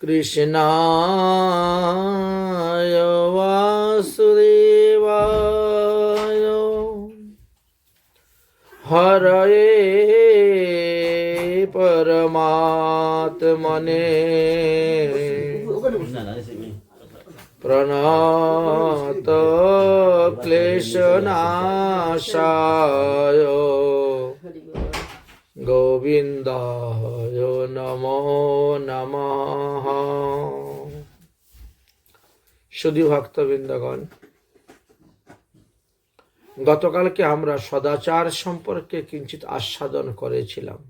কৃষ্ণায় বাসুদেবায় হরয়ে পরমাত্মনে প্রণত ক্লেশনাশায় গোবিন্দায় নমো নমঃ। সুধী ভক্তবৃন্দগণ, গতকালকে আমরা সদাচার সম্পর্কে কিঞ্চিত আস্বাদন করেছিলাম।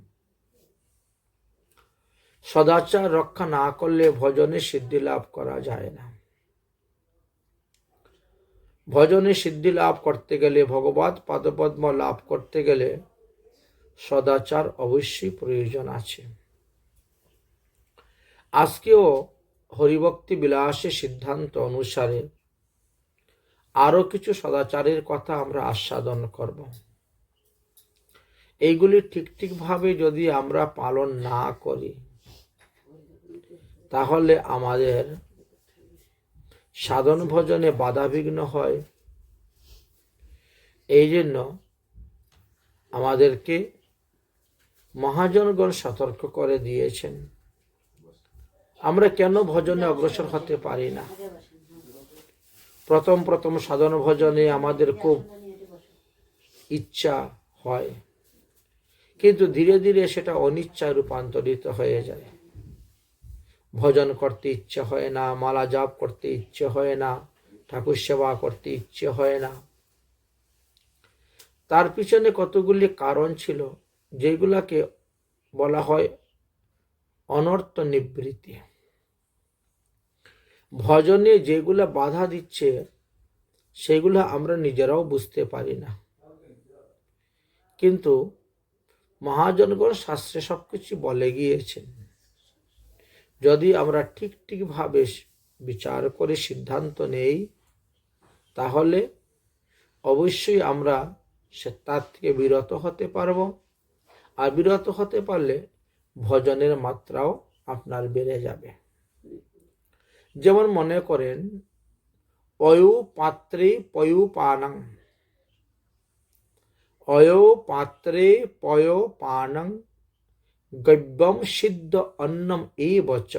সদাচার রক্ষা না করলে ভজনে সিদ্ধি লাভ করা যায় না। ভজনে সিদ্ধি লাভ করতে গেলে, ভগবৎ পাদপদ্ম লাভ করতে গেলে সদাচার অবশ্যই প্রয়োজন আছে। আজকেও হরিভক্তি বিলাসে সিদ্ধান্ত অনুসারে আরো কিছু সদাচারের কথা আমরা আস্বাদন করব। এইগুলি ঠিকভাবে যদি আমরা পালন না করি তাহলে আমাদের সাধন ভজনে বাধাবিঘ্ন হয়। এই জন্য আমাদেরকে মহাজনগণ সতর্ক করে দিয়েছেন। আমরা কেন ভজনে অগ্রসর হতে পারি না? প্রথম সাধন ভজনে আমাদের খুব ইচ্ছা হয়, কিন্তু ধীরে ধীরে সেটা অনিচ্ছায় রূপান্তরিত হয়ে যায়। ভজন করতে ইচ্ছে হয় না, মালা জাপ করতে ইচ্ছে হয় না, ঠাকুর সেবা করতে ইচ্ছে হয় না। তার পিছনে কতগুলি কারণ ছিল, যেগুলাকে বলা হয় অনর্থ নিবৃত্তি। ভজনে যেগুলা বাধা দিচ্ছে সেগুলা আমরা নিজেরাও বুঝতে পারি না, কিন্তু মহাজনগণ শাস্ত্রে সবকিছু বলে গিয়েছেন। যদি আমরা ঠিকভাবে বিচার করে সিদ্ধান্ত নেই তাহলে অবশ্যই আমরা তার থেকে বিরত হতে পারব। আর বিরত হতে পারলে ভজনের মাত্রাও আপনার বেড়ে যাবে। যেমন মনে করেন, অয়ু পাত্রে পয়ুপানং, অয়ো পাত্রে পয়োপানং গব্যম সিদ্ধ অন্নম এবচ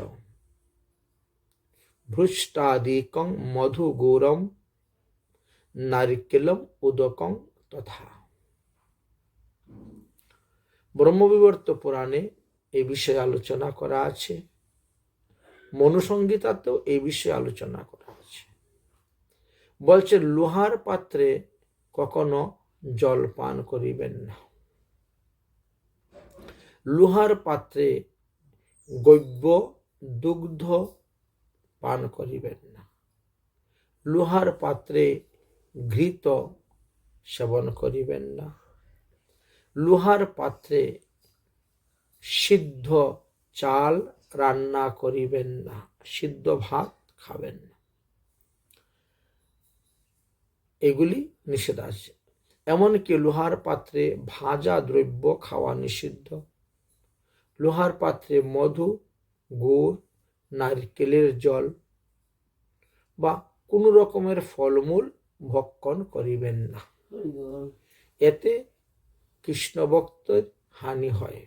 ভৃষ্টাদিকং মধু গৌরম নারিকেলম উদকং তথা। ব্রহ্মবিবর্ত পুরাণে এই বিষয়ে আলোচনা করা আছে, মনুসংহিতাতেও এই বিষয়ে আলোচনা করা আছে। বলছে লোহার পাত্রে কখনো জল পান করিবেন না, লোহার পাত্রে গব্য দুগ্ধ পান করিবেন না, লোহার পাত্রে ঘৃত সেবন করিবেন না, লোহার পাত্রে সিদ্ধ চাল রান্না করিবেন না, সিদ্ধ ভাত খাবেন না। এগুলি নিষেধ আছে। এমনকি লোহার পাত্রে ভাজা দ্রব্য খাওয়া নিষিদ্ধ, লোহার পাত্রে মধু, গুড়, নারকেলের জল বা কোনো রকমের ফলমূল ভক্ষণ করিবেন না, এতে কৃষ্ণ ভক্তের হানি হয়।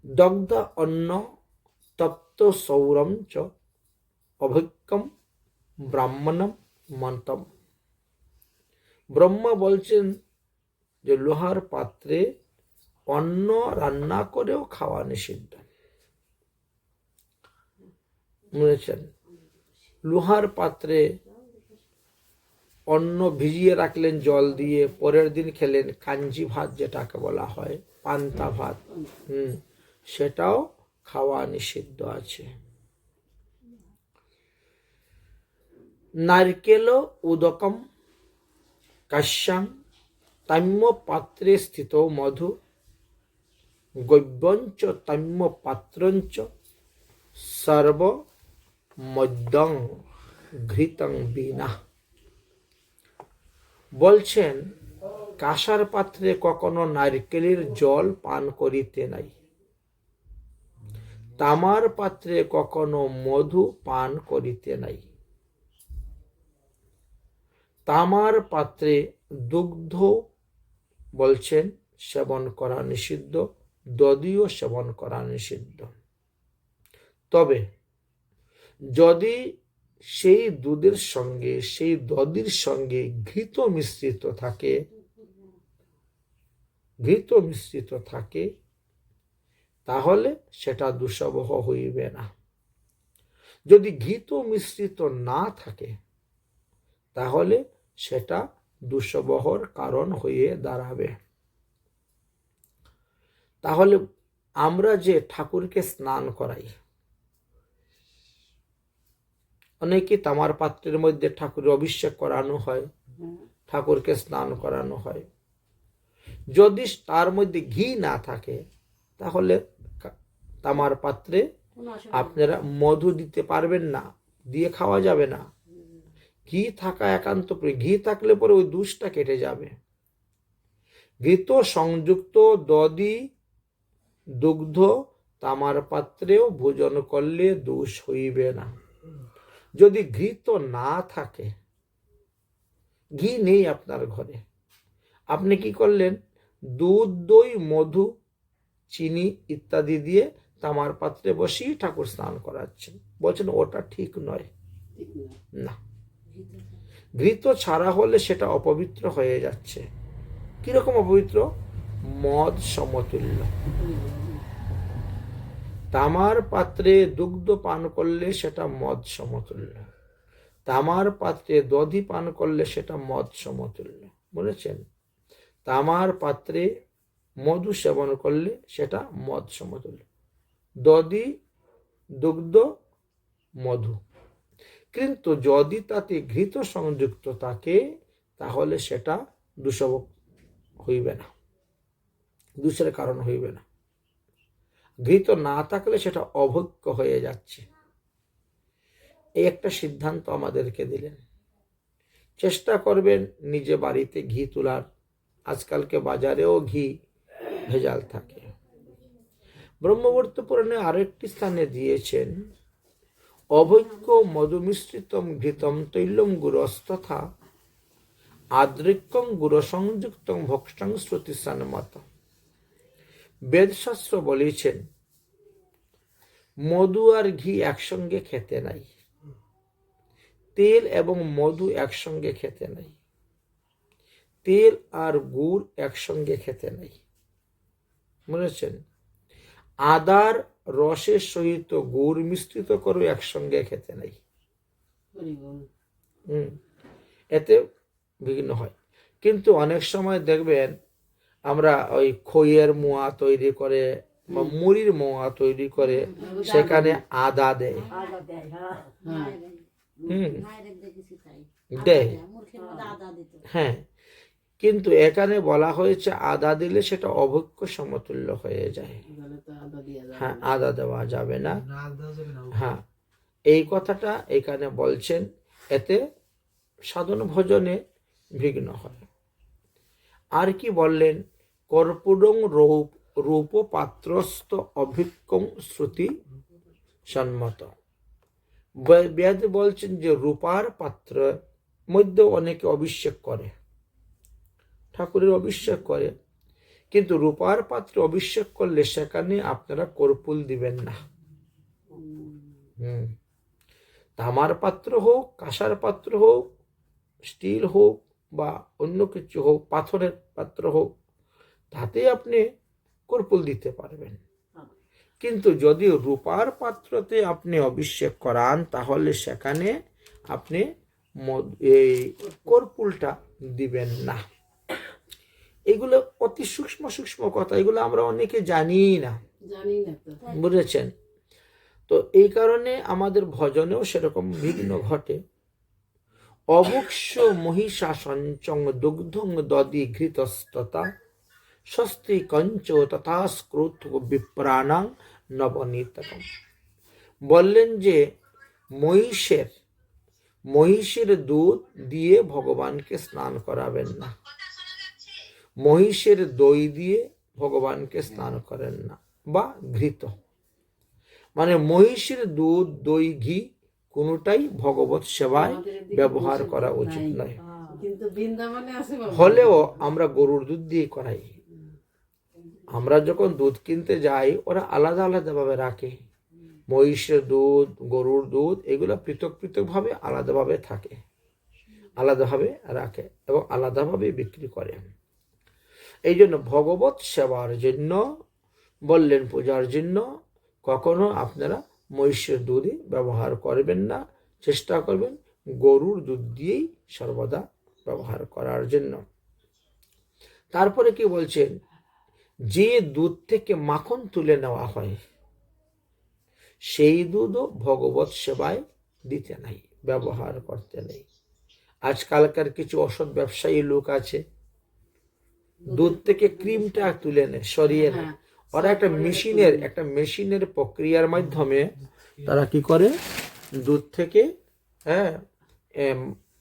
দগ্ধ অন্ন তপ্ত সৌরম চ অভৈক্যম ব্রাহ্মণম মন্তম। ব্রহ্মা বলছেন যে লোহার পাত্রে অন্ন রান্না করেও খাওয়া নিষিদ্ধ। বুঝেছেন? লোহার পাত্রে অন্ন ভিজিয়ে রাখলেন জল দিয়ে, পরের দিন খেলেন, কাঞ্জি ভাত যেটাকে বলা হয়, পান্তা ভাত, সেটাও খাওয়া নিষিদ্ধ আছে। নারকেল উদকম কাশ্যাং তাম্য পাত্রে স্থিত মধু গব্যঞ্চ তাম্য পাত্রঞ্চ সর্ব মদ্যং ঘৃতং বিনা। বলছেন কাঁসার পাত্রে কখনো নারকেলের জল পান করিতে নাই, তামার পাত্রে কখনো মধু পান করিতে নাই। তামার পাত্রে দুগ্ধ বলছেন সেবন করা নিষিদ্ধ, দধিও সেবন করা নিষিদ্ধ। তবে যদি সেই দুধের সঙ্গে, সেই দধির সঙ্গে ঘৃত মিশ্রিত থাকে তাহলে সেটা দুঃসবহ হইবে না। যদি ঘৃত মিশ্রিত না থাকে তাহলে সেটা দুঃসবহর কারণ হয়ে দাঁড়াবে। তাহলে আমরা যে ঠাকুরকে স্নান করাই, অনেকে তামার পাত্রের মধ্যে ঠাকুরের অভিষেক করানো হয়, ঠাকুরকে স্নান করানো হয়। যদি তার মধ্যে ঘি না থাকে তাহলে তামার পাত্রে আপনারা মধু দিতে পারবেন না, দিয়ে খাওয়া যাবে না। ঘি থাকা একান্ত প্রয়োজন। ঘি থাকলে পরে ওই দোষটা কেটে যাবে। ঘৃত সংযুক্ত দধি দুগ্ধ তামার পাত্রেও ভোজন করলে দোষ হইবে না। যদি ঘৃত না থাকে, ঘি নেই আপনার ঘরে, আপনি কি করলেন, দুধ, দই, মধু, চিনি ইত্যাদি দিয়ে তামার পাত্রে বসিয়ে ঠাকুর স্নান করাচ্ছেন, বলছেন ওটা ঠিক নয়। না, ঘৃত ছাড়া হলে সেটা অপবিত্র হয়ে যাচ্ছে। কিরকম অপবিত্র? মদ সমতুল্য। তামার পাত্রে দুগ্ধ পান করলে সেটা মদ সমতুল্য, তামার পাত্রে দধি পান করলে সেটা মদ সমতুল্য। বুঝেছেন? তামার পাত্রে মধু সেবন করলে সেটা মদ সমতুল্য। দধি, দুগ্ধ, মধু। কিন্তু যদি তাতে ঘৃত সংযুক্ত থাকে তাহলে সেটা দূষব হইবে না, দূষের কারণ হইবে না। ঘৃত না থাকলে সেটা অভোগ্য হয়ে যাচ্ছে। এই একটা সিদ্ধান্ত আমাদেরকে দিলেন। চেষ্টা করবেন নিজে বাড়িতে ঘি তোলার। আজকালকে বাজারেও ঘি ভেজাল থাকে। ব্রহ্মবর্ত পুরাণে আরেকটি স্থানে দিয়েছেন, অভৈক্য মধুমিশ্রিতম ঘৃতম তৈলম গুরস্তথা আদ্রিক্যং গুর সংযুক্তং ভক্ষং শ্রুতি সন্মত। বেদশাস্ত্র বলেছেন মধু আর ঘি একসঙ্গে খেতে নাই, তেল এবং মধু একসঙ্গে খেতে নাই, তেল আর গুড় একসঙ্গে খেতে নাই। বুঝেছেন? আদার রসের সহিত গুড় মিশ্রিত করে একসঙ্গে খেতে নাই। এতে বিঘ্ন হয়। কিন্তু অনেক সময় দেখবেন আমরা ওই খইয়ের মোয়া তৈরি করে বা মুড়ির মোয়া তৈরি করে সেখানে আদা দেয়। দেয়, হ্যাঁ। কিন্তু এখানে বলা হয়েছে আদা দিলে সেটা অভৈক্য সমতুল্য হয়ে যায়। হ্যাঁ, আদা দেওয়া যাবে না। হ্যাঁ, এই কথাটা এখানে বলছেন। এতে সাধন ভোজনে বিঘ্ন হয়। আর কি বললেন? কর্পূরং রূপ পাত্রস্থ অভিক্যং শ্রুতি সন্মত। বেদ বলছেন যে রূপার পাত্র মধ্যে অনেকে অভিষেক করে, ঠাকুরের অভিষেক করে, কিন্তু রূপার পাত্রে অভিষেক করলে সেখানে আপনারা কর্পূর দিবেন না। তামার পাত্র হোক, কাঁসার পাত্র হোক, স্টিল হোক বা অন্য কিছু হোক, পাথরের পাত্র হোক, তাতে আপনি কর্পূর দিতে পারবেন। কিন্তু যদি রূপার পাত্রতে আপনি অভিষেক করান তাহলে সেখানে আপনি এই কর্পূরটা দিবেন না। এগুলো অতি সূক্ষ্ম সূক্ষ্ম কথা, এগুলো আমরা অনেকে জানি না। বুঝেছেন? তো এই কারণে আমাদের ভজনেও সেরকম বিঘ্ন ঘটে। অবক্ষ মহিষা সঞ্চং দুগ্ধং দধি ঘৃতস্ততা স্বস্তি কঞ্চ তথা স্ক্রুত বিপ্রাণাং নবনীতকম। বললেন যে মহিষের দুধ দিয়ে ভগবানকে স্নান করাবেন না, মহিষের দই দিয়ে ভগবানকে স্নান করেন না, বা ঘৃত। মানে মহিষের দুধ, দই, ঘি কোনোটাই ভগবত সেবায় ব্যবহার করা উচিত নয়। কিন্তু বৃন্দাবনে আছে বাবা। হলেও আমরা গরুর দুধ দিয়ে করাই। আমরা যখন দুধ কিনতে যাই ওরা আলাদা আলাদা ভাবে রাখে, মহিষের দুধ, গরুর দুধ এগুলো পৃথক পৃথক ভাবে আলাদাভাবে থাকে, আলাদাভাবে রাখে এবং আলাদাভাবে বিক্রি করে। এই জন্য ভগবত সেবার জন্য বললেন, পূজার জন্য কখনো আপনারা মহিষের দুধই ব্যবহার করবেন না, চেষ্টা করবেন গরুর দুধ দিয়েই সর্বদা ব্যবহার করার জন্য। তারপরে কি বলছেন, যে দুধ থেকে মাখন তুলে নেওয়া হয় সেই দুধও ভগবত সেবায় দিতে নাই, ব্যবহার করতে নেই। আজকালকার কিছু অসৎ ব্যবসায়ী লোক আছে, দুধ থেকে ক্রিমটা তুলে নেয়, সরিয়ে নেয়। ওরা একটা মেশিনের প্রক্রিয়ার মাধ্যমে তারা কি করে, দুধ থেকে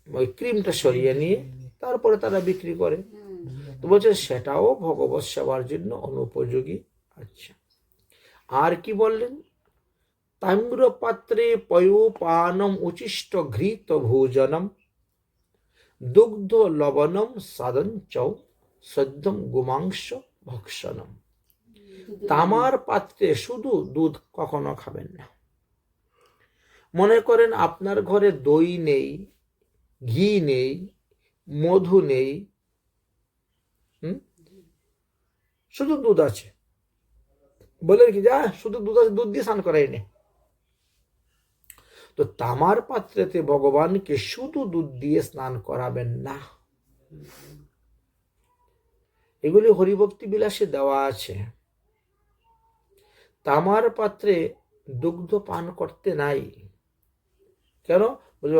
ওই ক্রিমটা সরিয়ে নিয়ে তারপরে তারা বিক্রি করে। তো বলছে সেটাও ভগবত সেবার জন্য অনুপযোগী। আচ্ছা, আর কি বললেন, তাম্রপাত্রে পয়োপানম উচিষ্ট ঘৃত ভোজনম দুগ্ধ লবণম সাদঞ্চ সদ্যম গোমাংস ভক্ষণম। তামার পাত্রে শুধু দুধ কখনো খাবেন না। মনে করেন আপনার ঘরে দই নেই, ঘি নেই, মধু নেই, শুধু দুধ আছে, বলেন কি যা শুধু দুধ আছে, দুধ দিয়ে স্নান করাই নেই। তো তামার পাত্রেতে ভগবানকে শুধু দুধ দিয়ে স্নান করাবেন না। এগুলি হরিভক্তি বিলাসে দেওয়া আছে। তামার পাত্রে দুগ্ধ পান করতে নাই। কেন?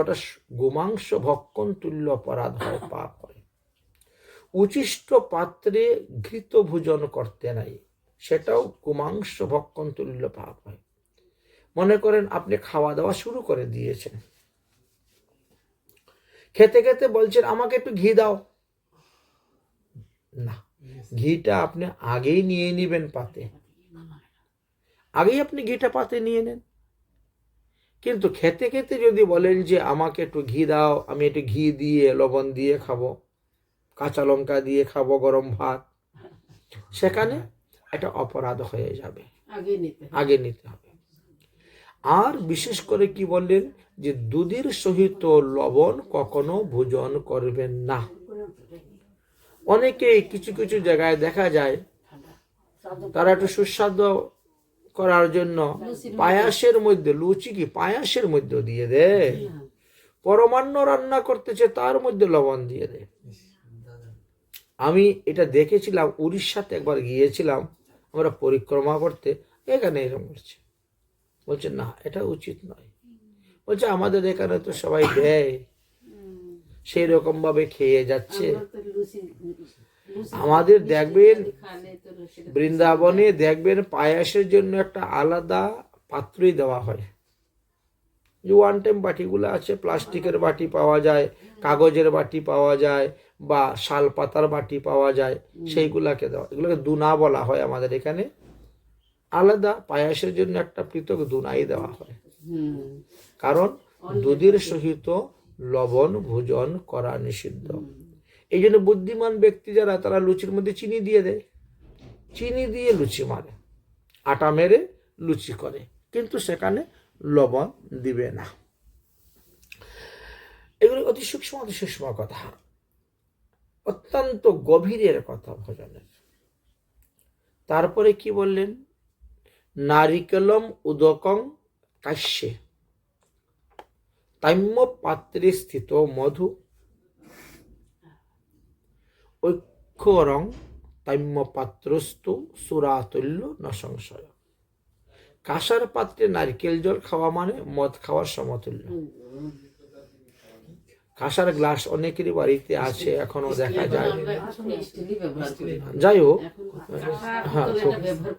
ওটা গোমাংস ভক্ষণ তুল্য অপরাধ হয়, পাপ হয়। উচিষ্ট পাত্রে ঘৃত ভোজন করতে নাই, সেটাও গোমাংস ভক্ষণ তুল্য পাপ হয়। মনে করেন আপনি খাওয়া দাওয়া শুরু করে দিয়েছেন, খেতে খেতে বলছেন আমাকে একটু ঘি দাও, না, ঘিটা আপনি আগেই নিয়ে নিবেন পাতে, আগেই আপনি ঘিটা পাতে নিয়ে নেন। কিন্তু খেতে খেতে যদি বলেন যে আমাকে একটু ঘি দাও, আমি একটু ঘি দিয়ে লবণ দিয়ে খাবো, কাঁচা লঙ্কা দিয়ে খাবো গরম ভাত, সেখানে একটা অপরাধ হয়ে যাবে, আগে নিতে হবে। আর বিশেষ করে কি বললেন, যে দুধের সহিত লবণ কখনো ভোজন করবেন না। অনেকে কিছু কিছু জায়গায় দেখা যায় তারা একটু সুস্বাদু করার জন্য পায়াসের মধ্যে, লুচি কি পায়াসের মধ্যে দিয়ে দেয়, পরমান্ন রান্না করতেছে তার মধ্যে লবণ দিয়ে দেয়। আমি এটা দেখেছিলাম, উড়িষ্যাতে একবার গিয়েছিলাম আমরা পরিক্রমা করতে, এখানে এরকম করছে। বলছে না, এটা উচিত নয়। বলছে আমাদের এখানে তো সবাই দেয়, সেই রকম ভাবে খেয়ে যাচ্ছে। আমাদের দেখবেন বৃন্দাবনে দেখবেন পায়াসের জন্য একটা আলাদা পাত্রই দেওয়া হয়। যে ওয়ান টাইম বাটিগুলো আছে, প্লাস্টিকের বাটি পাওয়া যায়, কাগজের বাটি পাওয়া যায়, বা শাল পাতার বাটি পাওয়া যায়, সেইগুলাকে দেওয়া। এগুলোকে দুনা বলা হয় আমাদের এখানে। আলাদা পায়াসের জন্য একটা পৃথক দুনাই দেওয়া হয়, কারণ দুধের সহিত লবণ ভোজন করা নিষিদ্ধ। এই জন্য বুদ্ধিমান ব্যক্তি যারা, তারা লুচির মধ্যে চিনি দিয়ে দেয়, চিনি দিয়ে লুচি মারে, আটা মেরে লুচি করে, কিন্তু সেখানে লবণ দিবে না। এগুলো অতি সূক্ষ্ম কথা, অত্যন্ত গভীরের কথা ভজনের। তারপরে কি বললেন, নারিকেলম উদকং কাশ্যে তাম্য পাত্রে স্থিত মধু ঐক্যরং তাম্য পাত্রস্তু সুরাতুল্য ন সংশয়। কাঁসার পাত্রে নারকেল জল খাওয়া মানে মদ খাওয়ার সমতুল্য। কাঁসার গ্লাস অনেকেরই বাড়িতে আছে, এখনো দেখা যায়। যাই হোক, হ্যাঁ,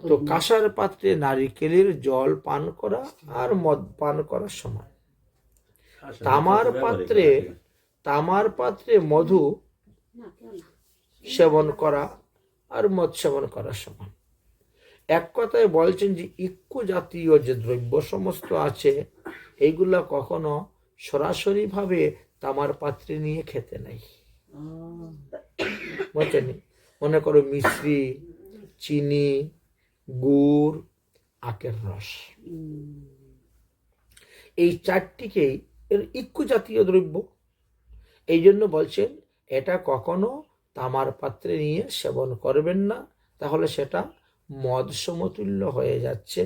তো কাঁসার পাত্রে নারিকেলের জল পান করা আর মদ পান করার সমান। তামার পাত্রে মধু সেবন করা আর মদ সেবন করার সমান। এক কথায় বলছেন যে ইক্কু জাতীয় যে দ্রব্য সমস্ত আছে এইগুলা কখনো সরাসরিভাবে তামার পাত্রে নিয়ে খেতে নাই। বলছেন মনে করো মিশ্রি, চিনি, গুড়, আখের রস, এই চারটিকেই এর ইক্কু জাতীয় দ্রব্য। এই জন্য বলছেন এটা কখনো তামার পাত্রে নিয়ে সেবন করবেন না, তাহলে সেটা মদ সমতুল্য হয়ে যাচ্ছে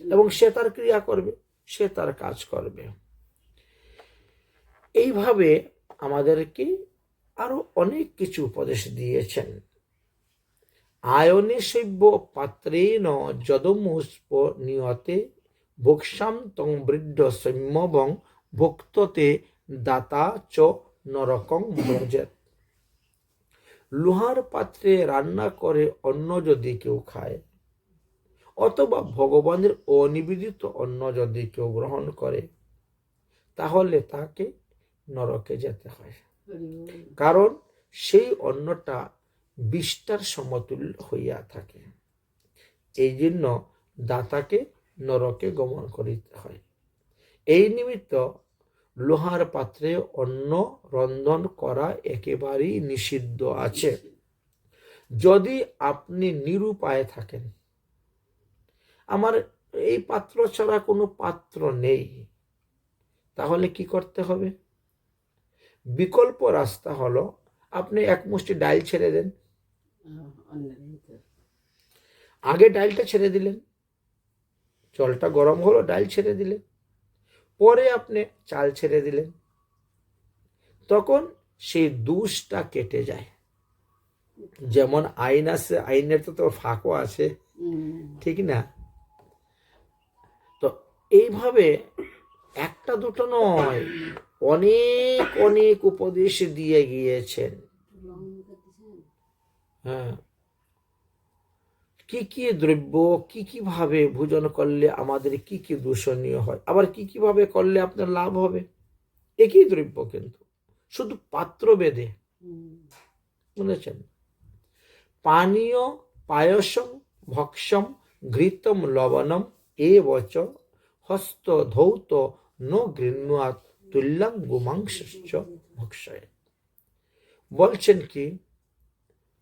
এবং সে তার ক্রিয়া করবে, সে তার কাজ করবে। এইভাবে আমাদেরকে আরো অনেক কিছু উপদেশ দিয়েছেন। আয়নে সৈব্য পাত্রেণ যদমুষ্প নিয়তে ভোক্সাম তং বৃদ্ধ সৈম্যবং ভুক্ততে দাতা চ নরকং ব্রজেত। লোহার পাত্রে রান্না করে অন্ন যদি কেউ খায় অথবা ভগবানের অনিবেদিত অন্ন যদি কেউ গ্রহণ করে তাহলে তাকে নরকে যেতে হয়, কারণ সেই অন্নটা বিষ্ঠার সমতুল্য হইয়া থাকে। এই জন্য দাতাকে নরকে গমন করিতে হয়। এই নিমিত্ত লোহার পাত্রে অন্ন রন্ধন করা একেবারেই নিষিদ্ধ আছে। যদি আপনি নিরুপায় থাকেন, আমার এই পাত্র ছাড়া কোনো পাত্র নেই, তাহলে কি করতে হবে? বিকল্প রাস্তা হলো আপনি এক মুষ্টি ডাল ছেড়ে দেন। আগে ডালটা ছেড়ে দিলেন, জলটা গরম হলো, ডাল ছেড়ে দিলেন, পরে আপনি চাল ছেড়ে দিলেন, তখন সেই দোষটা কেটে যায়। যেমন আইন আছে, আইনের তো ফাঁকও আছে, ঠিক না? তো এইভাবে একটা দুটো নয়, অনেক অনেক উপদেশ দিয়ে গিয়েছেন। হ্যাঁ, কি কি দ্রব্য কি কি ভাবে ভোজন করলে আমাদের কি কি দূষণীয় হয়, আবার কি কি ভাবে করলে আপনার লাভ হবে। একই দ্রব্য কিন্তু শুধু পাত্র ভেদে, বুঝেছেন? পানীয় পায়সম ভক্ষম ঘৃতম লবণম এবচ হস্ত ধৌত নো গৃহ্ণাৎ তুল্যং গোমাংসশ্চ ভক্ষয়ে। বলছেন কি,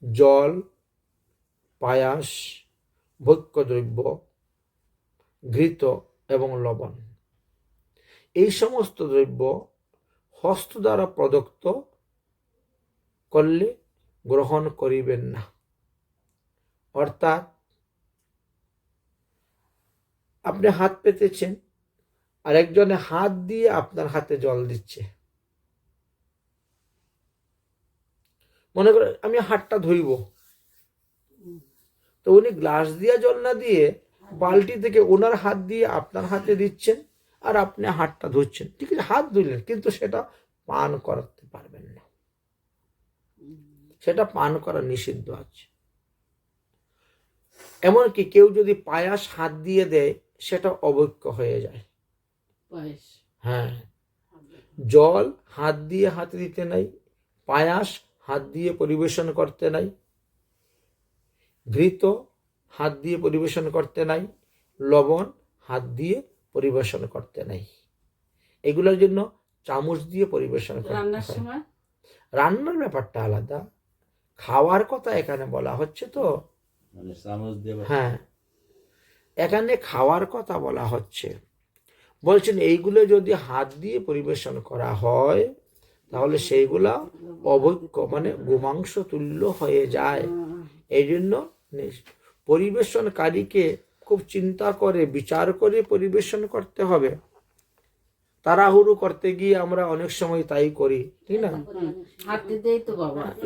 জল, পায়াস, ভোগ্যদ্রব্য, ঘৃত এবং লবণ, এই সমস্ত দ্রব্য হস্ত দ্বারা প্রদত্ত করলে গ্রহণ করিবেন না। অর্থাৎ আপনি হাত পেতেছেন আর একজনে হাত দিয়ে আপনার হাতে জল দিচ্ছে, মনে করে আমি হাতটা ধুইব, তো উনি গ্লাস দিয়ে জল না দিয়ে বালতি থেকে ওনার হাত দিয়ে আপনার হাতে দিচ্ছেন আর আপনি হাতটা ধুচ্ছেন, ঠিক আছে, হাত ধুইলেন, কিন্তু সেটা পান করাতে পারবেন না, সেটা পান করা নিষিদ্ধ আছে। এমনকি কেউ যদি পায়াস হাত দিয়ে দেয় সেটা অবৈক্য হয়ে যায়। হ্যাঁ, জল হাত দিয়ে হাতে দিতে নাই, পায়াস হাত দিয়ে পরিবেশন করতে নাই, ঘৃত হাত দিয়ে পরিবেশন করতে নাই, লবণ হাত দিয়ে পরিবেশন করতে নাই। এগুলোর জন্য চামচ দিয়ে পরিবেশন করতে হয়। রান্নার ব্যাপারটা আলাদা, খাওয়ার কথা এখানে বলা হচ্ছে তো, হ্যাঁ, এখানে খাওয়ার কথা বলা হচ্ছে। বলছেন এইগুলো যদি হাত দিয়ে পরিবেশন করা হয় তাহলে সেইগুলা অবৈক্য, মানে গোমাংস তুল্য হয়ে যায়। এই জন্য পরিবেশনকারীকে খুব চিন্তা করে বিচার করে পরিবেশন করতে হবে। তাড়াহুড়ো করতে গিয়ে আমরা অনেক সময় তাই করি, ঠিক না?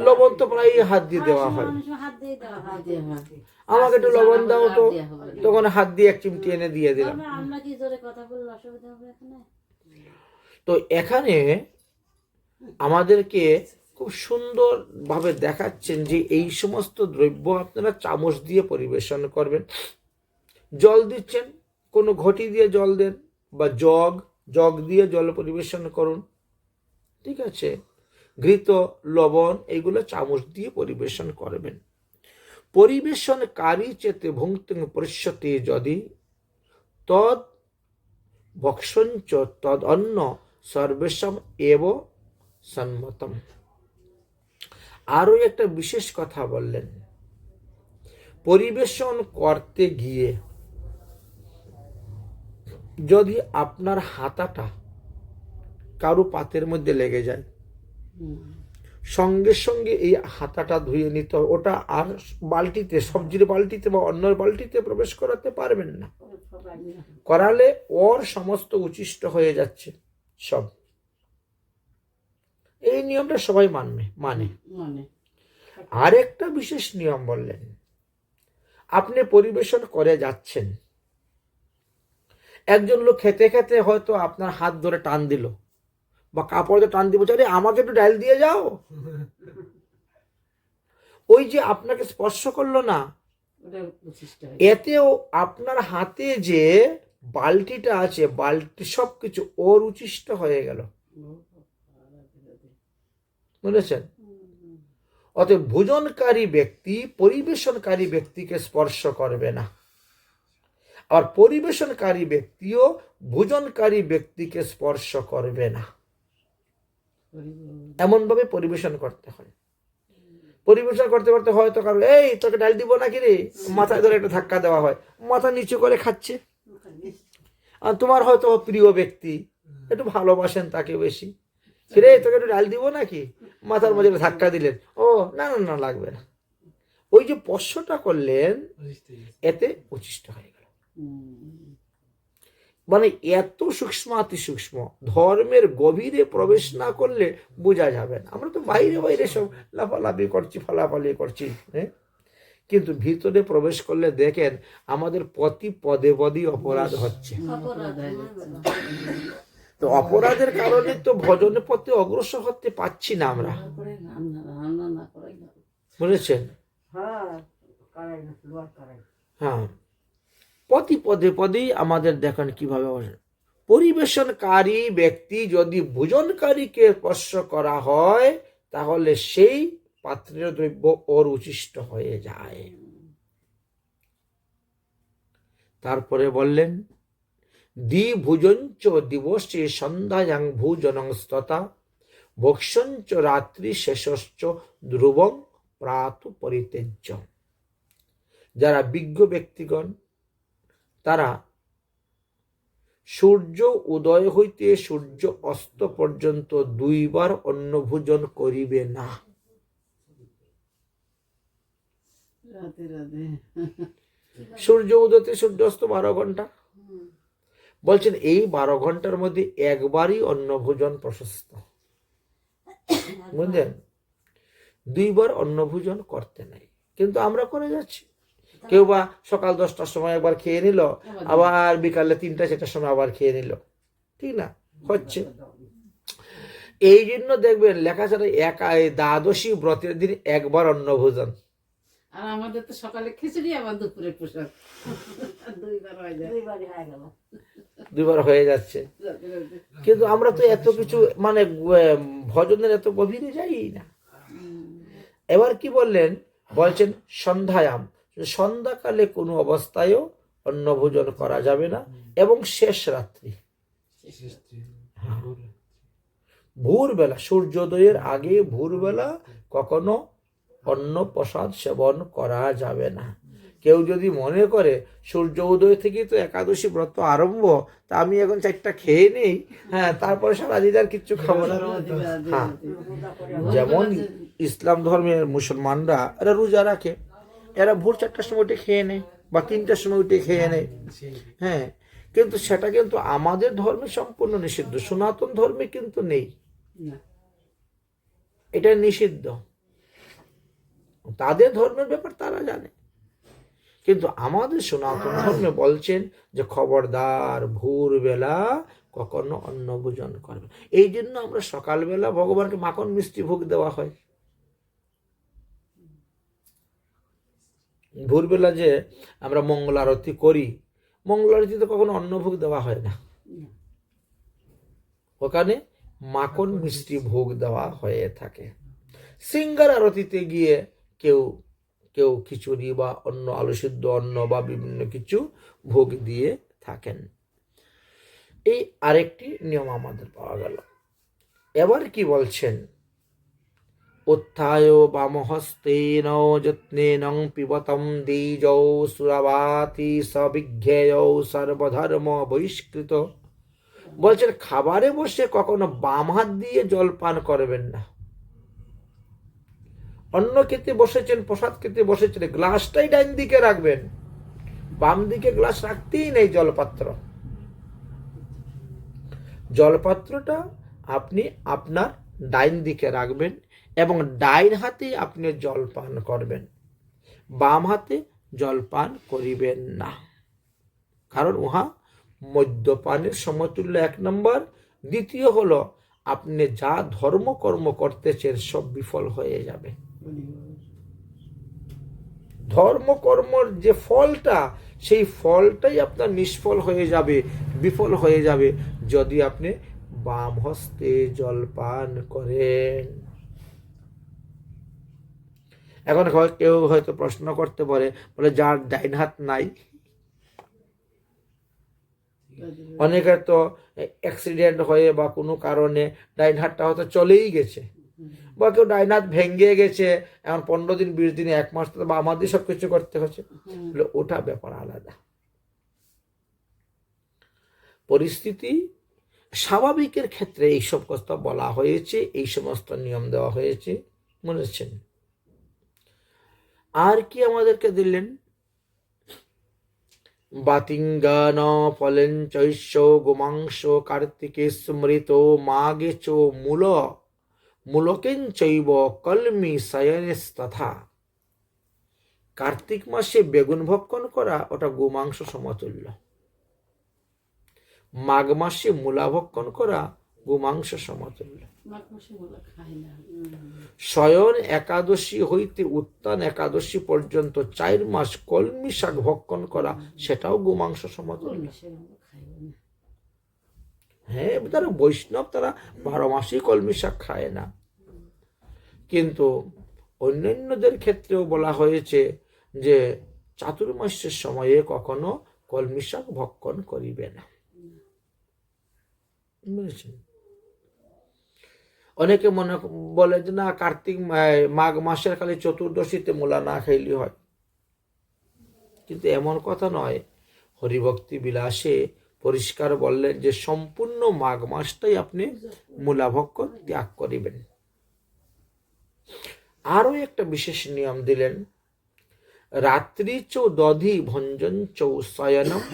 লবণ তো প্রায় হাত দিয়ে দেওয়া হয়, আমাকে একটু লবণ দাও তো, তখন হাত দিয়ে এক চিমটি এনে দিয়ে দিলাম। তো এখানে আমাদেরকে খুব সুন্দর ভাবে দেখাচ্ছেন যে এই সমস্ত দ্রব্য আপনারা চামচ দিয়ে পরিবেশন করবেন। জল দিচ্ছেন, কোনো ঘটি দিয়ে জল দেন বা জগ দিয়ে জল পরিবেশন করুন, ঠিক আছে। ঘৃত, লবণ, এইগুলো চামচ দিয়ে পরিবেশন করবেন। পরিবেশনকারী চেতে ভুঙ্ক্তিং পরিষ্যতে যদি তদ ভক্ষঞ্চ তদ অন্ন সর্বেশম এব সন্মতম। আরো একটা বিশেষ কথা বললেন, পরিবেশন করতে গিয়ে যদি আপনার হাতাটা কারো পাতের মধ্যে লেগে যায়, সঙ্গে সঙ্গে এই হাতাটা ধুয়ে নিতে হবে। ওটা আর বালতিতে, সবজির বালতিতে বা অন্য বালতিতে প্রবেশ করাতে পারবেন না। করালে ওর সমস্ত উচ্ছিষ্ট হয়ে যাচ্ছে সব। এই নিয়মটা সবাই মানে। আরেকটা বিশেষ নিয়ম বললেন, আপনি পরিবেশন করে যাচ্ছেন, একজন লোক খেতে খেতে হয়তো আপনার হাত ধরে টান দিল বা কাপড় দিয়ে টান দিব, আরে আমাকে একটু ডাল দিয়ে যাও। ওই যে আপনাকে স্পর্শ করলো না, এতেও আপনার হাতে যে বালতিটা আছে, বালতি সবকিছু ওর উচ্ছিষ্ট হয়ে গেল, বুঝেছেন? অতএব ভোজনকারী ব্যক্তি পরিবেশনকারী ব্যক্তিকে স্পর্শ করবে না, আর পরিবেশনকারী ব্যক্তিও ভোজনকারী ব্যক্তিকে স্পর্শ করবে না। এমন ভাবে পরিবেশন করতে হয়। পরিবেশন করতে করতে হয়তো কারো এই তোকে ডাল দিব নাকি রে, মাথায় ধরে একটা ধাক্কা দেওয়া হয়, মাথা নিচু করে খাচ্ছে। আর তোমার হয়তো প্রিয় ব্যক্তি, একটু ভালোবাসেন তাকে বেশি, রে তোকে একটু ডাল দিব নাকি, মাথার মধ্যে ধাক্কা দিলেন, ও না না না লাগবে না। ওই যে স্পর্শটা করলেন, এতে উচ্ছিষ্ট হয়ে গেল। মানে এত সূক্ষ্ম, অতি সূক্ষ্ম, ধর্মের গভীরে প্রবেশ না করলে বোঝা যাবে না। আমরা তো বাইরে বাইরে সব লাফালাফি করছি, ফালাফালি করছি, হ্যাঁ, কিন্তু ভিতরে প্রবেশ করলে দেখেন আমাদের প্রতি পদে পদে অপরাধ হচ্ছে। তো অপরাধের কারণে তো ভজনের পথে অগ্রসর হতে পারছি না আমরা, বুঝেছেন? হ্যাঁ, প্রতি পদে পদেই আমাদের দেখেন কিভাবে পরিবেশনকারী ব্যক্তি যদি ভোজনকারীকে স্পর্শ করা হয়, তাহলে সেই পাত্রের দ্রব্য ওর উচ্ছিষ্ট হয়ে যায়। তারপরে বললেন, দ্বিভুজঞ্চ দিবসে সন্ধ্যায়াং ভোজনং স্ততা ভক্ষঞ্চ রাত্রি শেষশ্চ ধ্রুবং প্রাতঃ পরিত্যজ্য। যারা বিজ্ঞ ব্যক্তিগণ, তারা সূর্য উদয় হইতে সূর্য অস্ত পর্যন্ত 2 বার অন্ন ভোজন করিবে না। সূর্য উদয়তে সূর্য অস্ত 12 ঘন্টা, বলছেন এই 12 ঘন্টার মধ্যে একবারই অন্ন ভোজন প্রশস্ত, বুঝলেন? 2 বার অন্ন ভোজন করতে নাই, কিন্তু আমরা করে যাচ্ছি। কেউ বা সকাল 10টার সময় একবার খেয়ে নিল, আবার বিকালে 3টা-4টার সময় আবার খেয়ে নিল, ঠিক না? হচ্ছে এই জন্য দেখবেন লেখা আছে দ্বাদশী ব্রতের দিন একবার অন্ন ভোজন। আর আমাদের তো সকালে খিচুড়ি, আবার দুপুরে প্রসাদ, 2 বার হয়ে যাচ্ছে। কিন্তু আমরা তো এত কিছু মানে ভজনের এত গভীরে যাই না। এবার কি বললেন, বলছেন সন্ধ্যায়াম, সন্ধ্যাকালে কোনো অবস্থায়ও অন্ন ভোজন করা যাবে না, এবং শেষ রাত্রি, ভোরবেলা, সূর্যোদয়ের আগে ভোরবেলা কখনো অন্ন প্রসাদ সেবন করা যাবে না। কেউ যদি মনে করে সূর্য উদয় থেকে তো একাদশী ব্রত আরম্ভ, তা আমি এখন 4টা খেয়ে নেই, হ্যাঁ, তারপরে সারা দিন আর কিচ্ছু খাবো না। হ্যাঁ, যেমন ইসলাম ধর্মের মুসলমানরা এরা রোজা রাখে, এরা ভোর 4টার সময় উঠে খেয়ে নেয় বা 3টার সময় উঠে খেয়ে নেয়, হ্যাঁ, কিন্তু সেটা কিন্তু আমাদের ধর্মে সম্পূর্ণ নিষিদ্ধ, সনাতন ধর্মে কিন্তু নেই, এটা নিষিদ্ধ। তাদের ধর্মের ব্যাপার তারা জানে, কিন্তু আমাদের সনাতন ধর্মে বলছেন যে খবরদার ভোরবেলা কখনো অন্ন ভোজন করবে। এই জন্য আমরা সকালবেলা ভগবানকে মাখন মিষ্টি ভোগ দেওয়া হয়। ভোরবেলা যে আমরা মঙ্গল আরতি করি, মঙ্গল আরতিতে কখনো অন্নভোগ দেওয়া হয় না, ওখানে মাখন মিষ্টি ভোগ দেওয়া হয়ে থাকে। সিঙ্গার আরতিতে গিয়ে কেউ কেউ খিচুড়ি বা অন্য আলু সিদ্ধ অন্ন বা বিভিন্ন কিছু ভোগ দিয়ে থাকেন। এই আরেকটি নিয়ম আমাদের পাওয়া গেল। এবার কি বলছেন, উত্থায় বামহস্তেন যত্নেন পিবতম দ্বিজৌ সুরাবাতি সবিঘ্যেয় সর্বধর্ম বহিষ্কৃত। বলছেন খাবারে বসে কখনো বাম হাত দিয়ে জল পান করবেন না। অন্ন খেতে বসেছেন, প্রসাদ খেতে বসেছেন, গ্লাসটাই ডাইন দিকে রাখবেন, বাম দিকে গ্লাস রাখতেই নেই। জলপাত্রটা আপনি আপনার ডাইন দিকে রাখবেন এবং ডাইন হাতে আপনি জল পান করবেন, বাম হাতে জল পান করিবেন না। কারণ উহা মদ্যপানের সমতুল্য, 1 নম্বর। দ্বিতীয় হলো আপনি যা ধর্মকর্ম করতেছেন সব বিফল হয়ে যাবে। ধর্মকর্মর যে ফলটা, সেই ফলটাই আপনার নিষ্ফল হয়ে যাবে, বিফল হয়ে যাবে যদি আপনি বাম হস্তে জল পান করেন। এখন কেউ হয়তো প্রশ্ন করতে পারে, বলে যার ডাইন হাত নাই, অনেকের তো অ্যাক্সিডেন্ট হয়ে বা কোনো কারণে ডাইন হাতটা হয়তো চলেই গেছে, বা কেউ ডাইন হাত ভেঙে গেছে, এখন 15 দিন 20 দিন 1 মাস বা আমাদের সব কিছু করতে হচ্ছে, ওটা ব্যাপার আলাদা। পরিস্থিতি স্বাভাবিকের ক্ষেত্রে এইসব কথা বলা হয়েছে, এই সমস্ত নিয়ম দেওয়া হয়েছে, বুঝেছেন। আর কি আমাদেরকে দিলেন, বাতিঙ্গান ফলেন চৈশ্য গোমাংস কার্তিকে স্মৃত মাগে চ মূলকেন চৈব কলমি শয়নেস্তথা। কার্তিক মাসে বেগুন ভক্ষণ করা ওটা গোমাংস সমতুল্য, মাঘ মাসে মূলা ভক্ষণ করা গোমাংস সমতুল্য। শয়ন একাদশী হইতে উত্থান একাদশী পর্যন্ত 4 মাস কলমি শাক ভক্ষণ করা সেটাও গোমাংস সমতুল্য। হ্যাঁ, তারা বৈষ্ণব, তারা 12 মাসেই কলমি শাক খায় না, কিন্তু অন্যান্যদের ক্ষেত্রেও বলা হয়েছে যে চাতুর্মাস্যের সময়ে কখনো কলমি শাক ভক্ষণ করিবে না, বুঝেছেন। অনেকে বলে যে না, কার্তিক মাঘ মাসের খালি চতুর্দশীতে মূলা না খাইলে হয়, কিন্তু এমন কথা নয়। হরিভক্তি বিলাসে পরিষ্কার বললেন যে সম্পূর্ণ মাঘ মাসটাই আপনি মূলা ভক্ষণ ত্যাগ করিবেন। আরো একটা বিশেষ নিয়ম দিলেন, রাত্রি চ দধি ভঞ্জন চ শয়নম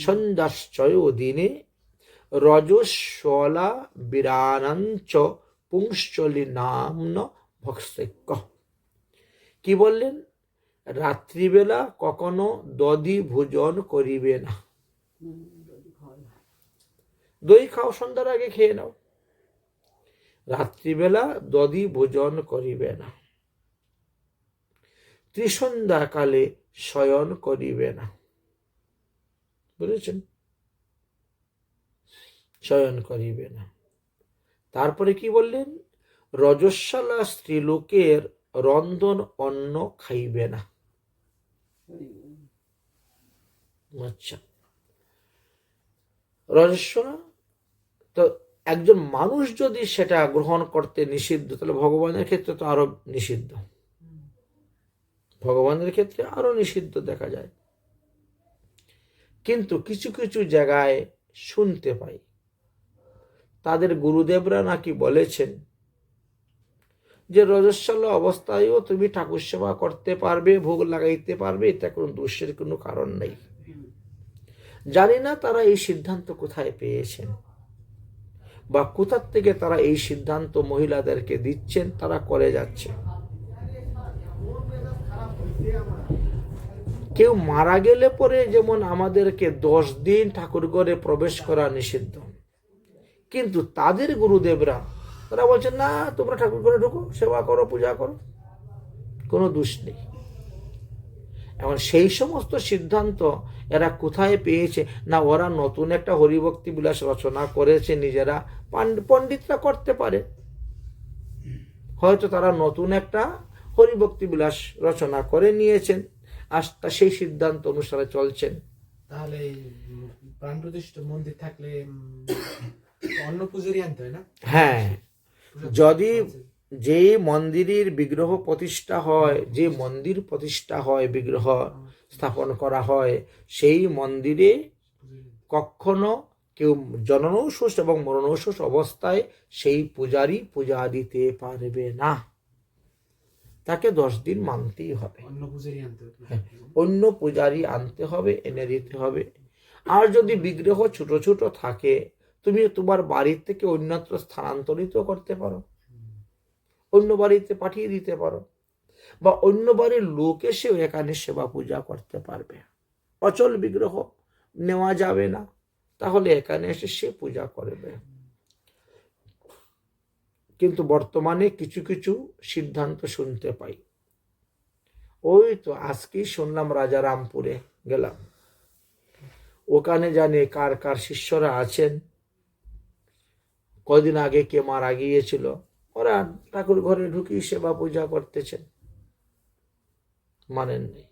সন্ধ্যাশ্চয় দিনে রজস্বলা বিরানাঞ্চ পুংশ্চলি নামন ভক্সৈক্য। কি বললেন, রাত্রিবেলা কখনো দধি ভোজন করিবে না। দই খাও, সন্ধ্যার আগে খেয়ে নাও, রাত্রিবেলা দধি ভোজন করিবে না। ত্রিসন্ধ্যাকালে শয়ন করিবে না, বুঝেছেন, শয়ন করিবে না। তারপরে কি বললেন, রজস্বলা স্ত্রীলোকের রন্ধন অন্ন খাইবে না। আচ্ছা, রজস্বলা তো একজন মানুষ যদি সেটা গ্রহণ করতে নিষিদ্ধ, তাহলে ভগবানের ক্ষেত্রে তো আরো নিষিদ্ধ, ভগবানের ক্ষেত্রে আরো নিষিদ্ধ দেখা যায়। কিন্তু কিছু কিছু জায়গায় শুনতে পাই তাদের গুরুদেবরা নাকি বলেছেন যে রজস্বলা অবস্থায়ও তুমি ঠাকুর সেবা করতে পারবে, ভোগ লাগাইতে পারবে, এটা কোনো দোষের কোনো কারণ নেই। জানি না তারা এই সিদ্ধান্ত কোথায় পেয়েছেন বা কোথার থেকে তারা এই সিদ্ধান্ত মহিলাদেরকে দিচ্ছেন, তারা করে যাচ্ছে। কেউ মারা গেলে পরে যেমন আমাদেরকে 10 দিন ঠাকুর ঘরে প্রবেশ করা নিষিদ্ধ, কিন্তু তাদের গুরুদেবরা তারা বলছেন না, তোমরা ঠাকুর ঘরে ঢুকো, সেবা করো, পূজা করো, কোনো দোষ নেই। এখন সেই সমস্ত সিদ্ধান্ত এরা কোথায় পেয়েছে, না ওরা নতুন একটা হরিভক্তি বিলাস রচনা করেছে নিজেরা, পণ্ডিতরা করতে পারে, হয়তো তারা নতুন একটা হরিভক্তি বিলাস রচনা করে নিয়েছেন, আর সেই সিদ্ধান্ত অনুসারে চলছেন। তাহলে এই প্রাণ প্রতিষ্ঠিত মন্দির থাকলে অন্য পূজারি আনতে হয় না? হ্যাঁ, যদি যে মন্দিরের বিগ্রহ প্রতিষ্ঠা হয়, যে মন্দির প্রতিষ্ঠা হয়, বিগ্রহ স্থাপন করা হয়, সেই মন্দিরে কখনো কেউ জননৌষস এবং মরণৌষস অবস্থায় সেই পূজারি পূজা দিতে পারবে না, তাকে 10 দিন মানতেই হবে। অন্য পূজারি আনতে হবে। হ্যাঁ, অন্য পূজারি আনতে হবে, এনে দিতে হবে। আর যদি বিগ্রহ ছোট ছোট থাকে, তুমি তোমার বাড়ির থেকে অন্যত্র স্থানান্তরিত করতে পারো, অন্য বাড়িতে পাঠিয়ে দিতে পারো, বা অন্য বাড়ির লোক এসেও এখানে সেবা পূজা করতে পারবে। অচল বিগ্রহ নেওয়া যাবে না, তাহলে এখানে এসে সে পূজা করবে। কিন্তু বর্তমানে কিছু কিছু সিদ্ধান্ত শুনতে পাই। ওই তো আজকেই শুনলাম রাজারামপুরে গেলাম, ওখানে জানে কার কার শিষ্যরা আছেন, কদিন আগে কে মারা গিয়েছিল, ওরা ঠাকুর ঘরে ঢুকি সেবা পূজা করতেছেন, মানেননি।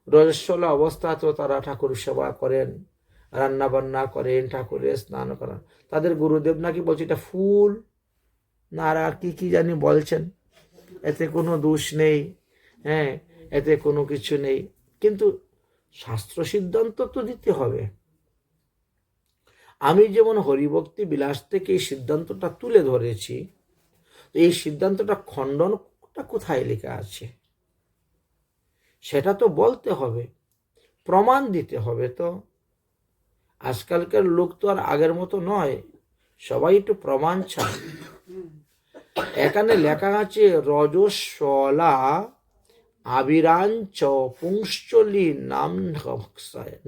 রজস্বলা অবস্থা তো তারা ঠাকুর সেবা করেন, রান্না বান্না করেন, ঠাকুরের স্নান করান। তাদের গুরুদেব নাকি বলছে এটা ফুল না আর কি কি জানি বলছেন, এতে কোনো দোষ নেই, হ্যাঁ, এতে কোনো কিছু নেই। কিন্তু শাস্ত্র সিদ্ধান্ত তো দিতে হবে। আমি যেমন হরিভক্তি বিলাস থেকে এই সিদ্ধান্তটা তুলে ধরেছি, এই সিদ্ধান্তটা খণ্ডনটা কোথায় লেখা আছে সেটা তো বলতে হবে, প্রমাণ দিতে হবে। তো আজকালকার লোক তো আর আগের মতো নয়, সবাই একটু প্রমাণ চায়। এখানে লেখা আছে রজস্বলা আবিরাঞ্চ পুংশ্চলি নাম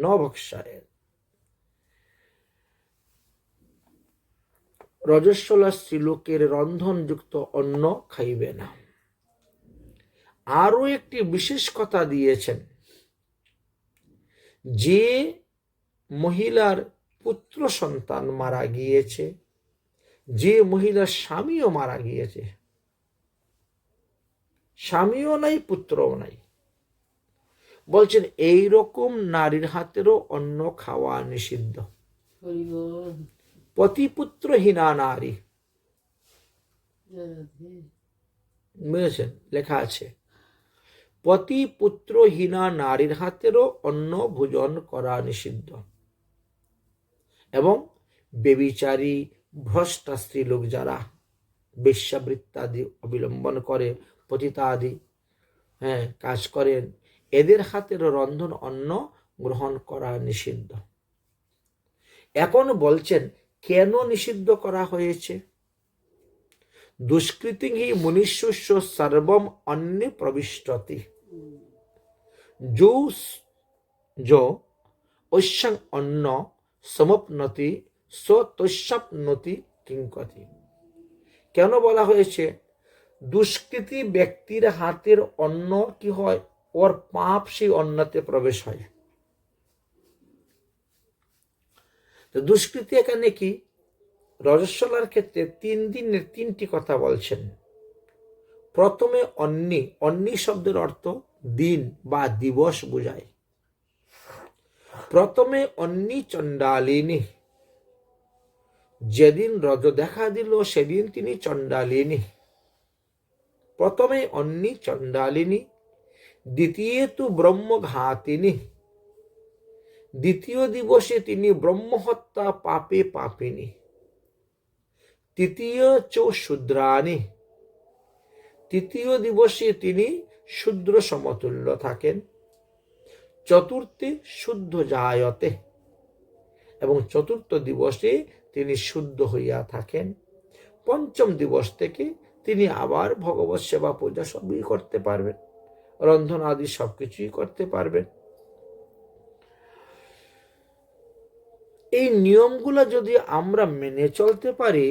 ন ভক্ষায়। রজস্বলা স্ত্রীলোকের রন্ধনযুক্ত অন্ন খাইবে না। আরো একটি বিশেষ কথা দিয়েছেন, যে মহিলার পুত্র সন্তান মারা গিয়েছে, যে মহিলার স্বামীও মারা গিয়েছে, স্বামীও নাই পুত্রও নাই, বলছেন এই রকম নারীর হাতেরও অন্ন খাওয়া নিষিদ্ধ। পতিপুত্রহীনা নারী, বুঝেছেন, লেখা আছে পতিপুত্রহীনা নারীর হাতেরও অন্ন ভোজন করা নিষিদ্ধ। এবং বেবিচারী ভ্রষ্টা স্ত্রী লোক যারা বেশ্যাবৃত্তাদি অবলম্বন করে, পতিতাদি কাজ করেন, এদের হাতের রন্ধন অন্ন গ্রহণ করা নিষিদ্ধ। এখন বলছেন কেন নিষিদ্ধ করা হয়েছে? দুষ্কৃতি হি মুনিষ্য সর্বম অন্নে প্রবিষ্টতি, जो ঐশং অন্ন সমপ্নতি সতস্বপ্নতি কিঙ্কতি। কেন বলা হয়েছে? দুষ্কৃতি ব্যক্তির হাতের অন্ন কি হয়, ওর পাপ সেই অন্নতে প্রবেশ হয়। তো দুষ্কৃতি এখানে কি, রজস্বলার ক্ষেত্রে 3 দিনের 3টি কথা বলছেন। প্রথমে অন্নি, অন্নি শব্দের অর্থ দিন বা দিবস বোঝায়। প্রথমে অন্নি চণ্ডালিনী, যেদিন রজ দেখা দিল সেদিন তিনি চণ্ডালিনী, প্রথমে অন্নি চণ্ডালিনী। দ্বিতীয় তু ব্রহ্মঘাতিনী, দ্বিতীয় দিবসে তিনি ব্রহ্মহত্যা পাপে পাপিনী। তৃতীয় চ শূদ্রাণী, তৃতীয় দিবসে তিনি শূদ্র সমতুল্য থাকেন। চতুর্থে শুদ্ধ জায়তে, এবং চতুর্থ দিবসে তিনি শুদ্ধ হইয়া থাকেন। পঞ্চম দিবস থেকে তিনি আবার ভগবত সেবা পূজা সবই করতে পারবেন, রন্ধন আদি সবকিছুই করতে পারবেন। এই নিয়মগুলো যদি আমরা মেনে চলতে পারি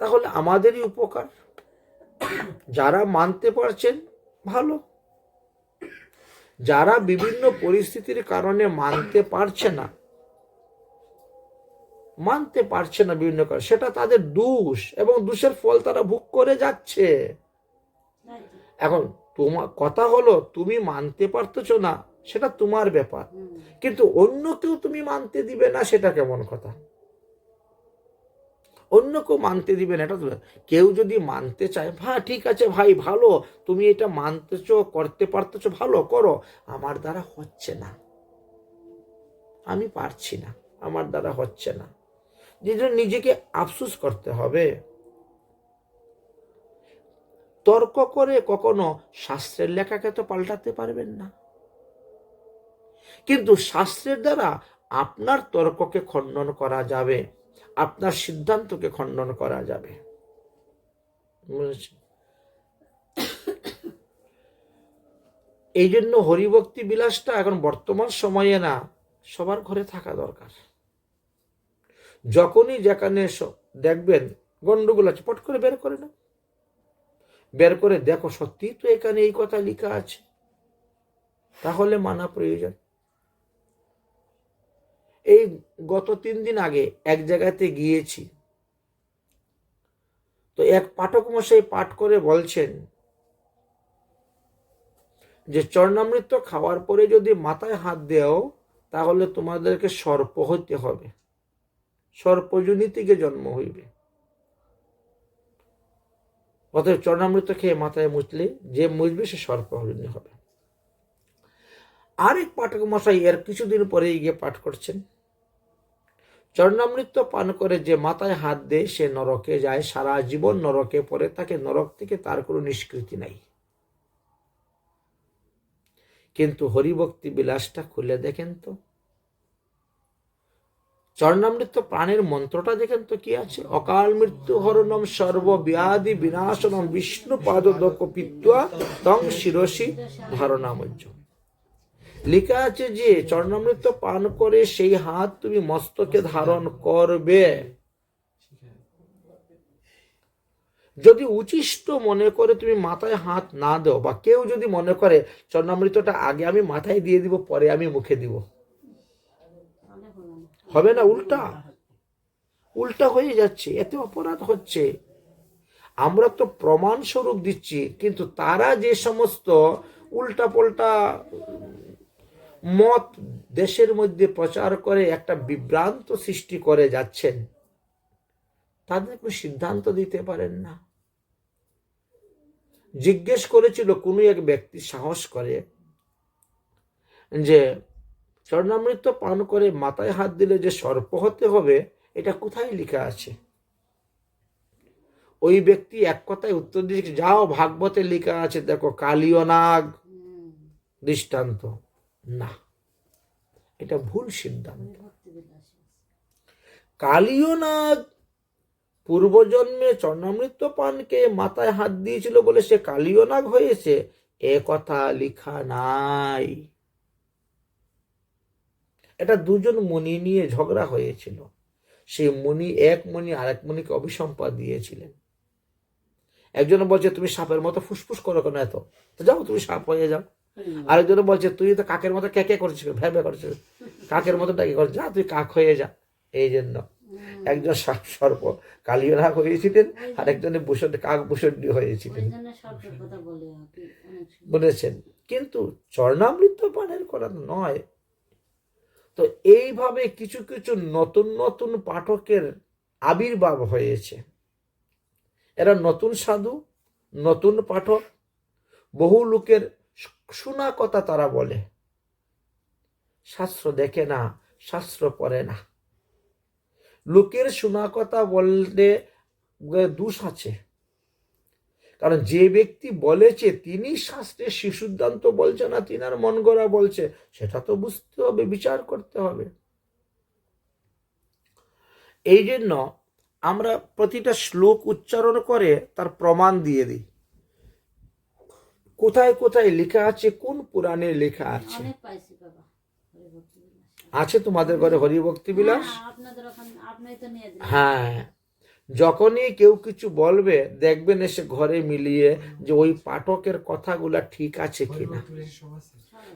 তাহলে আমাদেরই উপকার। যারা মানতে পারছেন ভালো, যারা বিভিন্ন পরিস্থিতির কারণে মানতে পারছে না বিভিন্ন কারণে, সেটা তাদের দোষ এবং দোষের ফল তারা ভোগ করে যাচ্ছে। এখন তোমার কথা হলো তুমি মানতে পারতেছো না, সেটা তোমার ব্যাপার, কিন্তু অন্য কেউ তুমি মানতে দিবে না, সেটা কেমন কথা? অন্য কেউ মানতে দিবে না, এটা কেউ যদি মানতে চায়, হ্যাঁ ঠিক আছে ভাই ভালো, তুমি এটা মানতেছো, করতে পারতেছো, ভালো করো, আমার দ্বারা হচ্ছে না, আমি পারছি না, আমার দ্বারা হচ্ছে না, যে জন্য নিজেকে আফসোস করতে হবে। তর্ক করে কখনো শাস্ত্রের লেখাকে তো পাল্টাতে পারবেন না, কিন্তু শাস্ত্রের দ্বারা আপনার তর্ককে খণ্ডন করা যাবে, আপনার সিদ্ধান্তকে খণ্ডন করা যাবে। বুঝেছেন? এই জন্য হরিভক্তি বিলাসটা এখন বর্তমান সময়ে না, সবার ঘরে থাকা দরকার। যখনই যেখানে দেখবেন গন্ডগোল আছে, পট করে বের করে না, বের করে দেখো সত্যি তো এখানে এই কথা লেখা আছে, তাহলে মানা প্রয়োজন। এই গত 3 দিন আগে এক জায়গাতে গিয়েছি, তো এক পাঠক মশাই পাঠ করে বলছেন যে চরণামৃত খাওয়ার পরে যদি মাথায় হাত দেও তাহলে তোমাদেরকে সর্প হইতে হবে, সর্পজনী থেকে জন্ম হইবে। অতএব চরণামৃত খেয়ে মাথায় মুছলে যে মুছবে সে সর্পজনী হবে। আরেক পাঠক মশাই এর কিছুদিন পরে গিয়ে পাঠ করছেন, চরণামৃত পান করে যে মাথায় হাত দেয় সে নরকে যায়, সারা জীবন নরকে পড়ে থাকে, নরক থেকে তার কোনো নিষ্কৃতি নাই। কিন্তু হরিভক্তি বিলাসটা খুলে দেখেন তো, চরণামৃত প্রাণের মন্ত্রটা দেখেন তো কি আছে, অকাল মৃত্যু হরণম সর্বব্যাধি বিনাশনম বিষ্ণু পাদোদক পিত্বা তং শিরসি ধারণামজ্জ। লেখা আছে যে চরণামৃত পান করে সেই হাত তুমি মস্তকে ধারণ করবে। যদি উচিষ্ট মনে করে তুমি মাথায় হাত না দাও, বা কেউ যদি মনে করে চরণামৃতটা আগে আমি মাথায় দিয়ে দিব পরে আমি মুখে দিব, হবে না, উল্টা উল্টা হয়ে যাচ্ছে, এতে অপরাধ হচ্ছে। আমরা তো প্রমাণ স্বরূপ দিচ্ছি, কিন্তু তারা যে সমস্ত উল্টা পাল্টা মত দেশের মধ্যে প্রচার করে একটা বিভ্রান্ত সৃষ্টি করে যাচ্ছেন, তাদের কোনো সিদ্ধান্ত দিতে পারেন না। জিজ্ঞেস করেছিল কোনো এক ব্যক্তি সাহস করে যে চরণামৃত পান করে মাথায় হাত দিলে যে সর্প হতে হবে, এটা কোথায় লেখা আছে? ওই ব্যক্তি এক কথায় উত্তর দিয়েছে, যাও ভাগবতে লেখা আছে দেখো, কালীয় নাগ দৃষ্টান্ত। না, এটা ভুল সিদ্ধান্ত। কালীয় নাগ পূর্বজন্মে চরণামৃত পানকে মাথায় হাত দিয়েছিল বলে সে কালীয় নাগ হয়েছে, এ কথা লেখা নাই। এটা দুজন মুনি নিয়ে ঝগড়া হয়েছিল, সেই মুনি এক মুনি আরেক মুনিকে অভিসম্পাদ দিয়েছিলেন। একজন বলছে তুমি সাপের মতো ফুসফুস করো কেন এত, তো যাও তুমি সাপ হয়ে যাও। আরেকজন বলছে তুই তো কাকের মতো কে কে করছিস, ভ্যাবে করছিস, কাকের মতো ডাকি কর, যা তুই কাক হয়ে যা। এই জন্য একজন সাপ সর্প কালীয় নাগ হয়েছিলেন, আরেকজনে কাক ভূষণ্ডী হয়েছিলেন, বলেছেন। কিন্তু চরণামৃত পানের করা নয়। তো এইভাবে কিছু কিছু নতুন নতুন পাঠকের আবির্ভাব হয়েছে। এরা নতুন সাধু, নতুন পাঠক, বহু লোকের শোনা কথা তারা বলে, শাস্ত্র দেখে না, শাস্ত্র পড়ে না। লোকের শোনা কথা বললে দোষ আছে, কারণ যে ব্যক্তি বলেছে তিনি শাস্ত্রের সিদ্ধান্ত বলছে না, তিনার মন গড়া বলছে, সেটা তো বুঝতে হবে, বিচার করতে হবে। এই জন্য আমরা প্রতিটা শ্লোক উচ্চারণ করে তার প্রমাণ দিয়ে দিই, কোথায় কোথায় লেখা আছে, কোন পুরাণে লেখা আছে। আছে তোমাদের ঘরে হরিভক্তি বিলাস? হ্যাঁ, যখনই কেউ কিছু বলবে দেখবেন এসে ঘরে মিলিয়ে যে ওই পাঠকের কথাগুলা ঠিক আছে কিনা।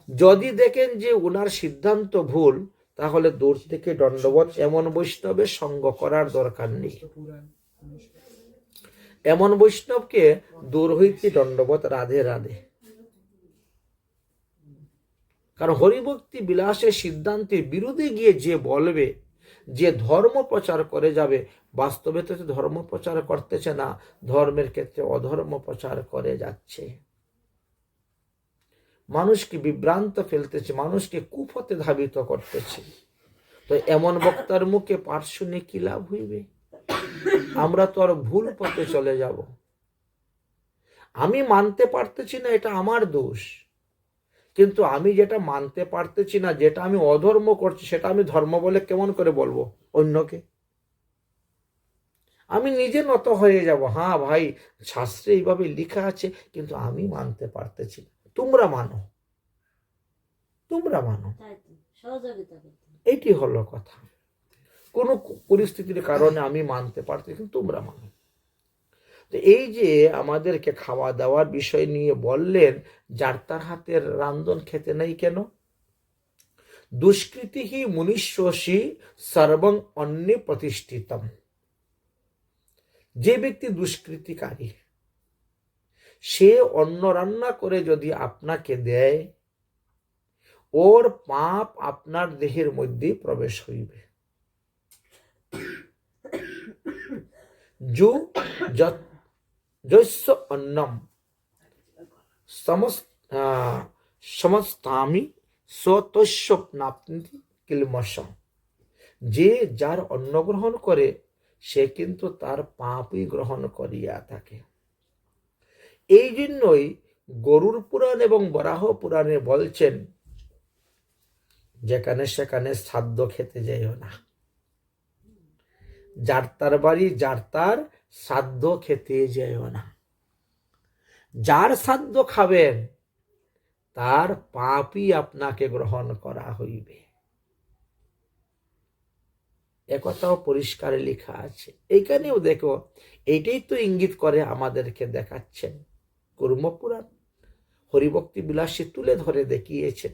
যদি দেখেন যে ওনার সিদ্ধান্ত ভুল, তাহলে দূর থেকে দণ্ডবত, এমন বৈষ্ণবের সঙ্গ করার দরকার নেই। এমন বৈষ্ণবকে দূর হইতে দণ্ডবত, রাধে রাধে। কারণ হরিভক্তি বিলাসের সিদ্ধান্তের বিরুদ্ধে গিয়ে যে বলবে, যে ধর্ম প্রচার করে যাবে, বাস্তবে তো ধর্ম প্রচার করতেছে না, ধর্মের ক্ষেত্রে অধর্ম প্রচার করে যাচ্ছে, মানুষকে বিভ্রান্ত ফেলতেছে, মানুষকে কুপথে ধাবিত করতেছে। তো এমন বক্তার মুখে পাঠ শুনে কি লাভ হইবে? আমরা তো আর ভুল পথে চলে যাব। আমি মানতে পারতেছি না, এটা আমার দোষ, কিন্তু আমি যেটা মানতে পারতেছি না, যেটা আমি অধর্ম করছি, সেটা আমি ধর্ম বলে কেমন করে বলবো অন্যকে? আমি নিজে নত হয়ে যাব, হ্যাঁ ভাই শাস্ত্রে এইভাবে লেখা আছে, কিন্তু আমি মানতে পারতেছি না। তোমরা মানো, তোমরা মানো, এইটি হলো কথা। কোন পরিস্থিতির কারণে আমি মানতে পারছি, কিন্তু তোমরা মানো। তো এই যে আমাদেরকে খাওয়া দাওয়ার বিষয় নিয়ে বললেন, যার তার হাতের রান্ধন খেতে নাই কেন? দুষ্কৃতি হি মুনিষ্যসি সর্বং অন্যে প্রতিষ্ঠিতম। যে ব্যক্তি দুষ্কৃতিকারী, সে অন্ন রান্না করে যদি আপনাকে দেয়, ওর পাপ আপনার দেহের মধ্যে প্রবেশ হইবে। যস্য অন্নম সমস্তামি স্বতস্বপ্নাপ্তি কিলমশম। যে যার অন্ন গ্রহণ করে, সে কিন্তু তার পাপই গ্রহণ করিয়া থাকে। এই জন্যই গরুর পুরাণ এবং বরাহ পুরাণে বলছেন, যেখানে সেখানে শ্রাদ্ধ খেতে যাইও না। যার তার বাড়ি, যার তার শ্রাদ্ধ খেতে যাইও না। যার শ্রাদ্ধ খাবেন, তার পাপই আপনাকে গ্রহণ করা হইবে। একথাও পরিষ্কার লেখা আছে। এইখানেও দেখো, এইটাই তো ইঙ্গিত করে আমাদেরকে দেখাচ্ছেন কর্মপুরাণ, হরিভক্তি বিলাসী তুলে ধরে দেখিয়েছেন।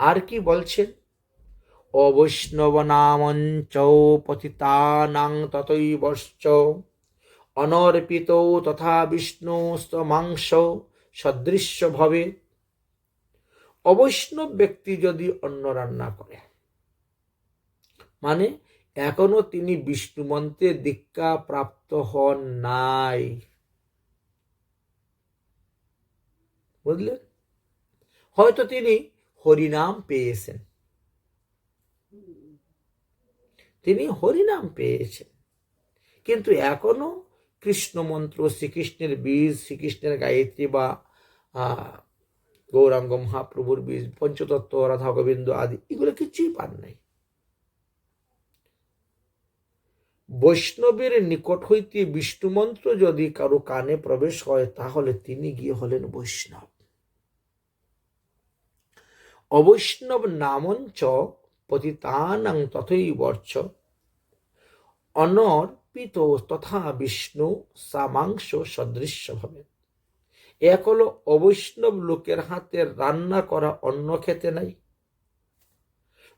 আর কি বলছেন? অবৈষ্ণব নামঞ্চ পতিতানাং ততৈবশ্চ অনর্পিত তথা বিষ্ণু স্তমাংশ সদৃশ্য ভবে। অবৈষ্ণব ব্যক্তি যদি অন্ন রান্না করে, মানে এখনো তিনি বিষ্ণু মন্ত্রে দীক্ষা প্রাপ্ত হন নাই, বুঝলেন? হয়তো তিনি হরিনাম পেয়েছেন, তিনি হরিনাম পেয়েছেন, কিন্তু এখনো কৃষ্ণ মন্ত্র, শ্রীকৃষ্ণের বীজ, শ্রীকৃষ্ণের গায়ত্রী বা গৌরাঙ্গ মহাপ্রভুর বীজ, পঞ্চতত্ত্ব, রাধা গোবিন্দ আদি, এগুলো কিছুই পান নাই। বৈষ্ণবের নিকট হইতে বিষ্ণু মন্ত্র যদি কারো কানে প্রবেশ হয়, তাহলে তিনি গিয়ে হলেন বৈষ্ণব। অবৈষ্ণব নামঞ্চ পতিতানাং তথৈবর্চ অনর্পিত তথা বিষ্ণু সামাংশ সদৃশ্য ভাবে। এক হলো অবৈষ্ণব লোকের হাতের রান্না করা অন্ন খেতে নাই।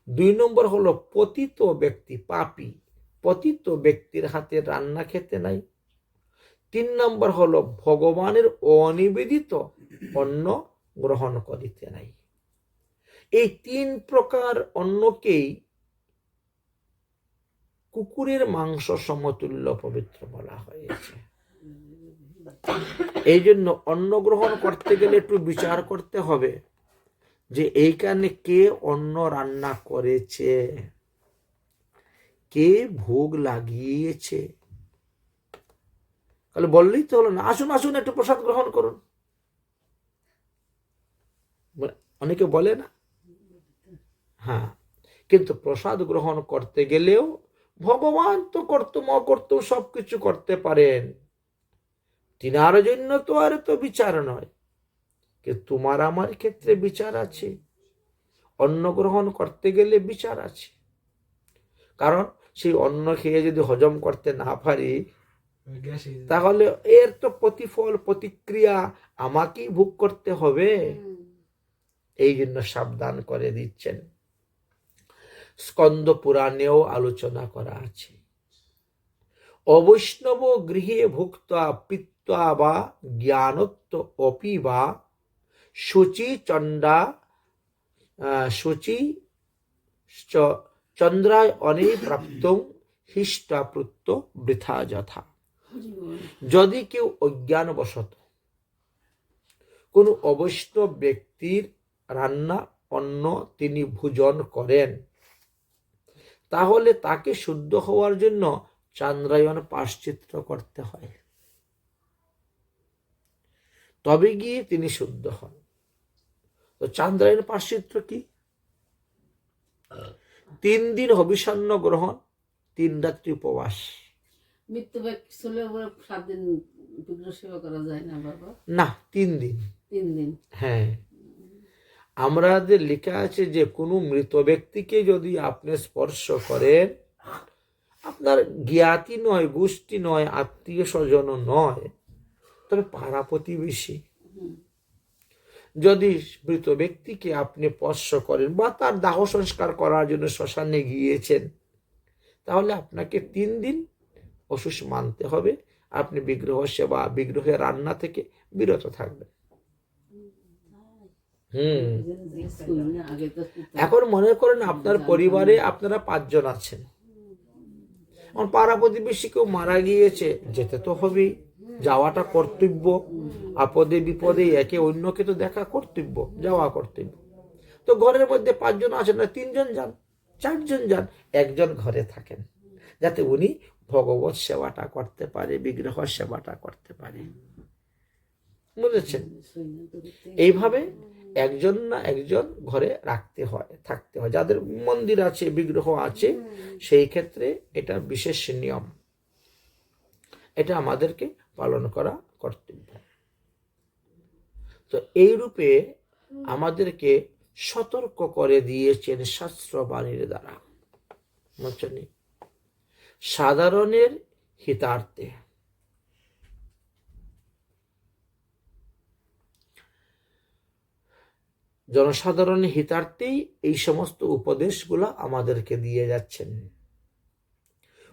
2 নম্বর হলো পতিত ব্যক্তি, পাপী পতিত ব্যক্তির হাতে রান্না খেতে নাই। 3 নম্বর হলো ভগবানের অনিবেদিত অন্ন গ্রহণ করিতে নাই। এই 3 প্রকার অন্নকেই কুকুরের মাংস সমতুল্য পবিত্র বলা হয়েছে। এই জন্য অন্ন গ্রহণ করতে গেলে একটু বিচার করতে হবে যে এইখানে কে অন্ন রান্না করেছে, কে ভোগ লাগিয়েছে। তাহলে বললেই তো হলো না, আসুন আসুন একটু প্রসাদ গ্রহণ করুন। অনেকে বলে না, হ্যাঁ, কিন্তু প্রসাদ গ্রহণ করতে গেলেও ভগবান তো কর্তম অকর্তম সবকিছু করতে পারেন, তিনার জন্য তো আর তো বিচার নয়, কিন্তু তোমার আমার ক্ষেত্রে বিচার আছে। অন্ন গ্রহণ করতে গেলে বিচার আছে, কারণ সেই অন্ন খেয়ে যদি হজম করতে না পারি, তাহলে এর তো প্রতিফল প্রতিক্রিয়া আমাকেই ভোগ করতে হবে। এই জন্য সাবধান করে দিচ্ছেন। স্কন্দ পুরাণেও আলোচনা করা আছে, অবৈষ্ণব গৃহে ভুক্তা পিত্বা বা জ্ঞানত্ব অপি বা শুচি চণ্ডা শুচি চন্দ্রায় অনে প্রাপ্ত হিষ্টাপ্রুত্ত বৃথা যথা। যদি কেউ অজ্ঞানবশত কোনো অবৈষ্ণব ব্যক্তির রান্না অন্ন তিনি ভোজন করেন, তাহলে তাকে শুদ্ধ হওয়ার জন্য চান্দ্রায়ণ প্রায়শ্চিত্ত করতে হয়, তবে গিয়ে তিনি শুদ্ধ হন। তো চান্দ্রায়ণ প্রায়শ্চিত্ত কি? 3 দিন হবিষান্ন গ্রহণ, 3 রাত্রি উপবাস। মৃত্যু ব্যক্তি চলে 7 দিন বিগ্রহ সেবা করা যায় না বাবা? না, 3 দিন। 3 দিন। হ্যাঁ, আমাদের লেখা আছে যে কোনো মৃত ব্যক্তিকে যদি আপনি স্পর্শ করেন, আপনার জ্ঞাতি নয়, গোষ্ঠী নয়, আত্মীয় স্বজন নয়, তবে পাড়া প্রতিবেশী, যদি মৃত ব্যক্তিকে আপনি স্পর্শ করেন বা তার দাহ সংস্কার করার জন্য শ্মশানে গিয়েছেন, তাহলে আপনাকে 3 দিন অসুস্থ মানতে হবে। আপনি বিগ্রহ সেবা, বিগ্রহের রান্না থেকে বিরত থাকবেন। এখন মনে করেন আপনার পরিবারে আপনারা 5 জন আছেন, পাড়া প্রতিবেশী কেউ মারা গিয়েছে, যেতে তো হবেই, যাওয়াটা কর্তব্য। আপদে বিপদে একে অন্যকে তো দেখা কর্তব্য, যাওয়া কর্তব্য। তো ঘরের মধ্যে 5 জন আছেন না, 3 জন যান, 4 জন যান, 1 জন ঘরে থাকেন, যাতে উনি ভগবত সেবাটা করতে পারে, বিগ্রহ সেবাটা করতে পারে। বুঝেছেন? এইভাবে একজন না একজন ঘরে রাখতে হয়, থাকতে হয়। যাদের মন্দির আছে, বিগ্রহ আছে, সেই ক্ষেত্রে এটা বিশেষ নিয়ম, এটা আমাদেরকে পালন করা কর্তব্য। তো এই রূপে আমাদেরকে সতর্ক করে দিয়েছেন শাস্ত্র বাণীর দ্বারা। বুঝছেন? সাধারণের হিতার্থে, জনসাধারণের হিতার্থেই এই সমস্ত উপদেশগুলো আমাদেরকে দিয়ে যাচ্ছেন।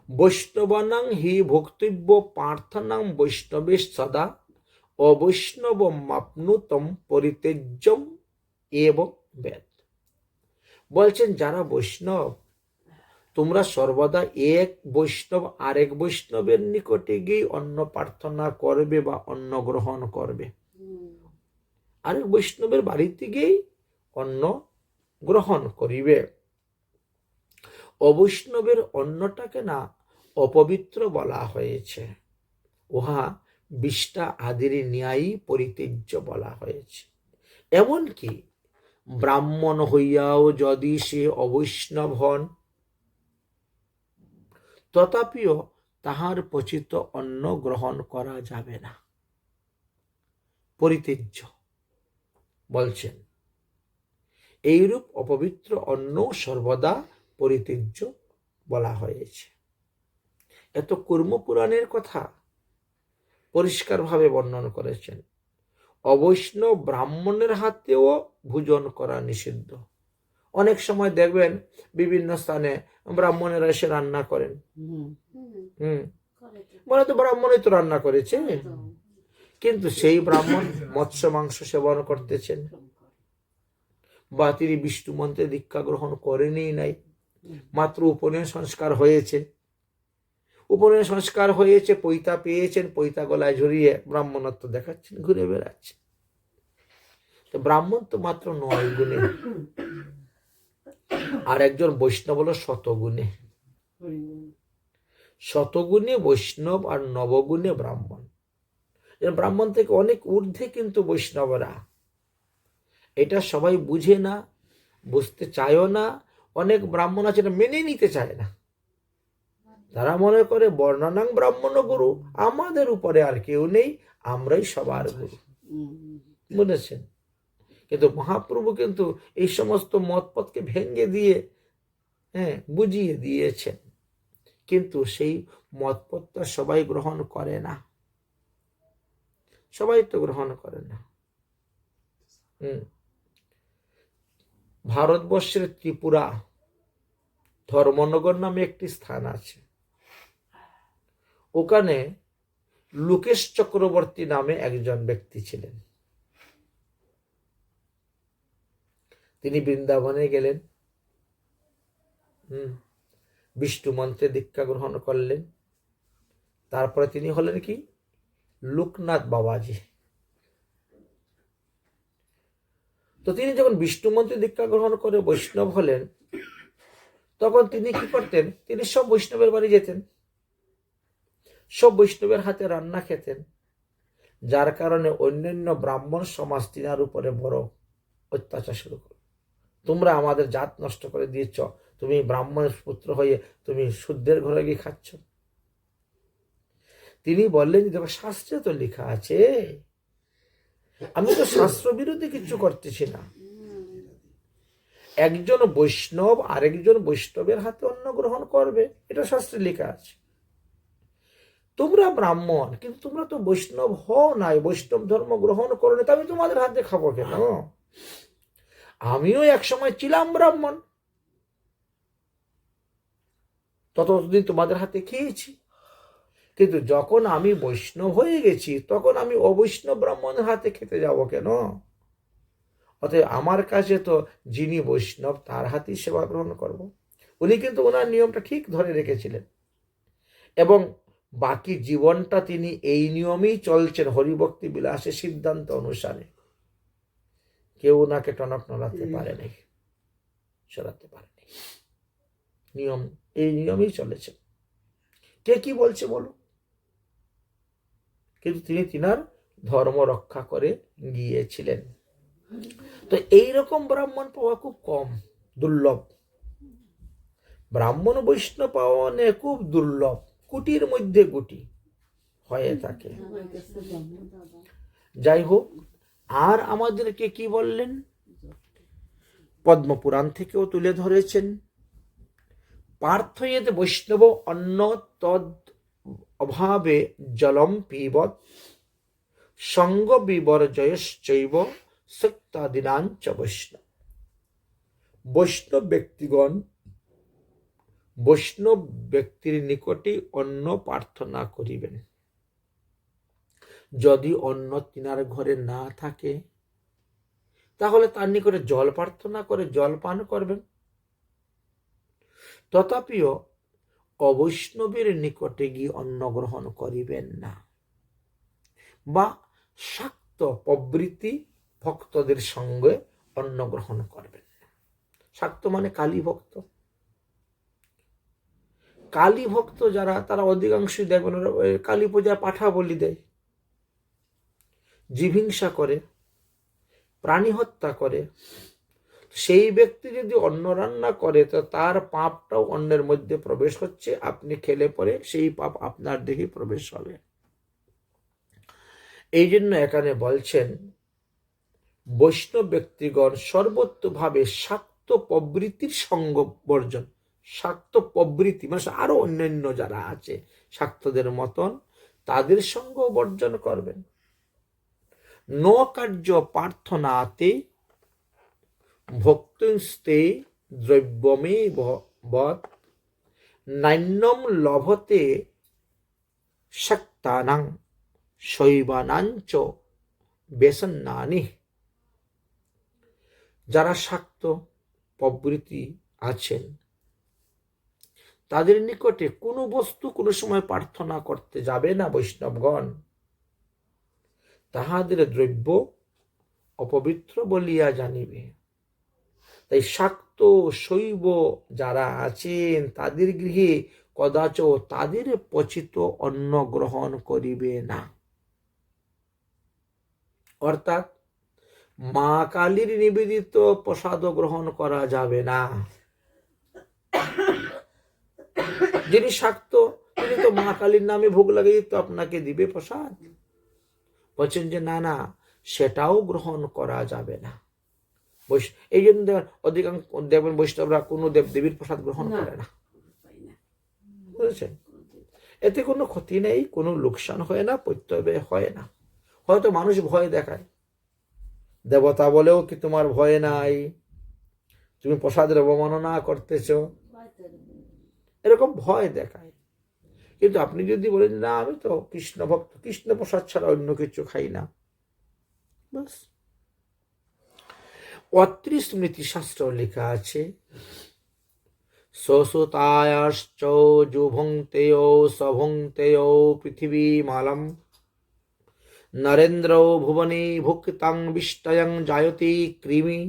বৈষ্ণবানাং হি ভোক্তব্য প্রার্থনাং বৈষ্ণবে সদা অবৈষ্ণবমাপ্নুতম পরিত্যজ্যম এব বেদ। বলছেন যারা বৈষ্ণব, তোমরা সর্বদা এক বৈষ্ণব আরেক বৈষ্ণবের নিকটে গিয়ে অন্ন প্রার্থনা করবে বা অন্ন গ্রহণ করবে, আরেক বৈষ্ণবের বাড়িতে গিয়ে অন্ন গ্রহণ করিবে। অবৈষ্ণবের অন্নটাকে না অপবিত্র বলা হয়েছে, উহা বিষ্টা আদির ন্যায়ী পরিত্যজ্য বলা হয়েছে। এমনকি ব্রাহ্মণ হইয়াও যদি সে অবৈষ্ণব হন, তথাপিও তাহার পচিত অন্ন গ্রহণ করা যাবে না, পরিত্যজ্য বলছেন। এইরূপ অপবিত্র অন্ন সর্বদা পরিত্যজ্য বলা হয়েছে। এত কর্মপুরাণের কথা পরিষ্কারভাবে বর্ণন করেছেন। অবৈষ্ণব ব্রাহ্মণের হাতেও ভোজন করা নিষিদ্ধ। অনেক সময় দেখবেন বিভিন্ন স্থানে ব্রাহ্মণেরা এসে রান্না করেন, বলে তো ব্রাহ্মণই তো রান্না করেছে, কিন্তু সেই ব্রাহ্মণ মৎস্য মাংস সেবন করতেছেন, বা তিনি বিষ্ণু মন্ত্রে দীক্ষা গ্রহণ করেনি নাই, মাত্র উপনয়ন সংস্কার হয়েছে, উপনয়ন সংস্কার হয়েছে, পৈতা পেয়েছেন, পৈতা গলায় ঝরিয়ে ব্রাহ্মণত্ব দেখাচ্ছেন, ঘুরে বেড়াচ্ছে। তো ব্রাহ্মণ তো মাত্র 9 গুণে, আর একজন বৈষ্ণব হলো 100 গুণে। 100 গুণে বৈষ্ণব আর 9 গুণে ব্রাহ্মণ। ব্রাহ্মণ থেকে অনেক ঊর্ধ্বে কিন্তু বৈষ্ণবরা। এটা সবাই বুঝে না, বুঝতে চায়ও না। অনেক ব্রাহ্মণ আছে এটা মেনে নিতে চায় না। তারা মনে করে বর্ণনাং ব্রাহ্মণ গুরু, আমাদের উপরে আর কেউ নেই, আমরাই সবার গুরু। বুঝেছেন? কিন্তু মহাপ্রভু কিন্তু এই সমস্ত মতপথকে ভেঙে দিয়ে বুঝিয়ে দিয়েছেন, কিন্তু সেই মতপথটা সবাই গ্রহণ করে না, সবাই তো গ্রহণ করে না। ভারতবর্ষের ত্রিপুরা ধর্মনগর নামে একটি স্থান আছে, ওখানে লোকেশ চক্রবর্তী নামে একজন ব্যক্তি ছিলেন। তিনি বৃন্দাবনে গেলেন, বিষ্ণু মন্ত্রে দীক্ষা গ্রহণ করলেন। তারপরে তিনি হলেন কি লোকনাথ বাবাজি। তো তিনি যখন বিষ্ণু মন্ত্রে দীক্ষা গ্রহণ করে বৈষ্ণব হলেন, তখন তিনি কি করতেন? তিনি সব বৈষ্ণবের বাড়ি যেতেন, সব বৈষ্ণবের হাতে রান্না খেতেন, যার কারণে অন্যান্য ব্রাহ্মণ সমাজ তিনার উপরে বড় অত্যাচার শুরু করল। তোমরা আমাদের জাত নষ্ট করে দিয়েছ, তুমি ব্রাহ্মণের পুত্র হয়ে তুমি শূদ্রের ঘরে গিয়ে খাচ্ছ। তিনি বললেন, দেখো শাস্ত্রে তো লেখা আছে, আমি তো শাস্ত্র বিরোধী কিছু করতেছি না। একজন বৈষ্ণব আরেকজন বৈষ্ণবের হাতে অন্ন গ্রহণ করবে, এটা শাস্ত্রে লেখা আছে। তোমরা ব্রাহ্মণ, কিন্তু তোমরা তো বৈষ্ণব হও নাই, বৈষ্ণব ধর্ম গ্রহণ করো না, আমি তোমাদের হাতে খাবো কেন? আমিও একসময় ছিলাম ব্রাহ্মণ, ততদিন তোমাদের হাতে খেয়েছি, কিন্তু যখন আমি বৈষ্ণব হয়ে গেছি তখন আমি অবৈষ্ণব ব্রাহ্মণের হাতে খেতে যাব কেন? অতএব আমার কাছে তো যিনি বৈষ্ণব তার হাতেই সেবা গ্রহণ করব। উনি কিন্তু ওনার নিয়মটা ঠিক ধরে রেখেছিলেন এবং বাকি জীবনটা তিনি এই নিয়মেই চলছেন, হরিভক্তি বিলাসের সিদ্ধান্ত অনুসারে। কেউ ওনাকে টনক নড়াতে পারেনি, সরাতে পারেনি। নিয়ম, এই নিয়মেই চলেছে। কে কি বলছে বলো, কিন্তু তিনি তিনার ধর্ম রক্ষা করে গিয়েছিলেন। তো এইরকম ব্রাহ্মণ পাওয়া খুব কম, দুর্লভ। ব্রাহ্মণ বৈষ্ণব পাওয়া খুব দুর্লভ, কোটির মধ্যে কোটি হয়ে থাকে। যাই হোক, আর আমাদেরকে কি বললেন? পদ্মপুরাণ থেকেও তুলে ধরেছেন, পার্থয়েদ বৈষ্ণব অন্ন তদ অভাবে জলম পিবৎ সঙ্গ বিবর্জয়শ্চৈব সক্তাদিনাঞ্চ বৈষ্ণব। বৈষ্ণব ব্যক্তিগণ বৈষ্ণব ব্যক্তির নিকটে অন্ন প্রার্থনা করিবেন। যদি অন্ন তিনার ঘরে না থাকে তাহলে তার নিকটে জল প্রার্থনা করে জল পান করবেন। তথাপিও অবৈষ্ণবের নিকটে গিয়ে অন্ন গ্রহণ করিবেন না, বা শাক্ত প্রবৃত্তি ভক্তদের সঙ্গে অন্ন গ্রহণ করবেন না। শাক্ত মানে কালী ভক্ত। কালী ভক্ত যারা, তারা অধিকাংশই দেখবেন কালী পূজা পাঠা বলি দেয়, জীবহিংসা করে, প্রাণী হত্যা করে। সেই ব্যক্তি যদি অন্ন রান্না করে তো তার পাপটাও অন্নের মধ্যে প্রবেশ হচ্ছে, আপনি খেলে পরে সেই পাপ আপনার দেহে প্রবেশ হবে। এই জন্য এখানে বলছেন বৈষ্ণব ব্যক্তিগণ সর্বত্রভাবে শাক্ত প্রবৃত্তির সঙ্গ বর্জন। শাক্ত প্রবৃত্তি মানে আরো অন্যান্য যারা আছে শাক্তদের মতন, তাদের সঙ্গ বর্জন করবেন। ন কার্য প্রার্থনাতে ভক্তস্তে দ্রব্যমে বৎ নান্যম লভতে শাক্তানাং শৈবানাঞ্চ বেসন্নানি। যারা শাক্ত প্রবৃত্তি আছেন তাদের নিকটে কোনো বস্তু কোনো সময় প্রার্থনা করতে যাবে না বৈষ্ণবগণ, তাহাদের দ্রব্য অপবিত্র বলিয়া জানিবে। তাই শাক্ত শৈব যারা আছেন তাদের গৃহে কদাচ তাদের পচিত অন্ন গ্রহণ করিবে না। অর্থাৎ মা কালীর নিবেদিত প্রসাদ গ্রহণ করা যাবে না। যিনি শাক্ত তিনি তো মা কালীর নামে ভোগ লাগিয়ে তো আপনাকে দিবে প্রসাদ। বলছেন যে না না, সেটাও গ্রহণ করা যাবে না। এই জন্য অধিকাংশ দেখবেন বৈষ্ণবরা কোনো দেবদেবীর প্রসাদ গ্রহণ করে না, বুঝেছেন? এতে কোনো ক্ষতি নেই, কোনো লোকসান হয় না, প্রত্যয় হয় না। হয়তো মানুষ ভয় দেখায়, দেবতা বলেও কি তোমার ভয় নাই, তুমি প্রসাদের অবমাননা করতেছ, এরকম ভয় দেখায়। কিন্তু আপনি যদি বলেন না আমি তো কৃষ্ণ ভক্ত, কৃষ্ণ প্রসাদ ছাড়া অন্য কিছু খাই না, বাস। অত্রি স্মৃতিশাস্ত্র লেখা আছে, সসুতায়াশ্চ যুভুঙ্ক্তেয় সভুঙ্ক্তেয় পৃথিবীমালম নরেন্দ্র ভুবনে ভুক্তাং বিষ্টয়ং জায়তি কৃমি।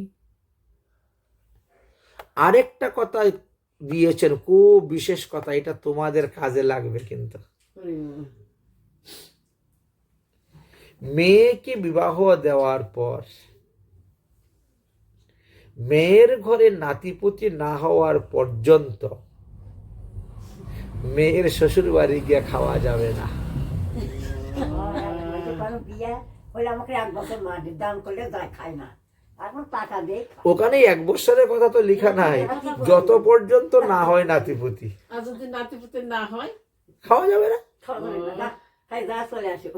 আরেকটা কথা দিয়েছেন, খুব বিশেষ কথা, এটা তোমাদের কাজে লাগবে কিন্তু। হরি বল। মেয়েকে বিবাহ দেওয়ার পর মেয়ের ঘরে নাতিপুতি না হওয়ার পর্যন্ত মেয়ের শ্বশুর বাড়ি গিয়ে খাওয়া যাবে না। বিয়ে হলে আমাকে 1 বছর মাটি দান করলে যায়, খায় না, এখন টাকা দেয়। ওখানে 1 বছরের কথা তো লেখা নাই, যত পর্যন্ত না হয় নাতিপুতি আর যদি নাতিপুতি না হয় খাওয়া যাবে না। খাওয়া যাবে না, খাই যা চলে আসে।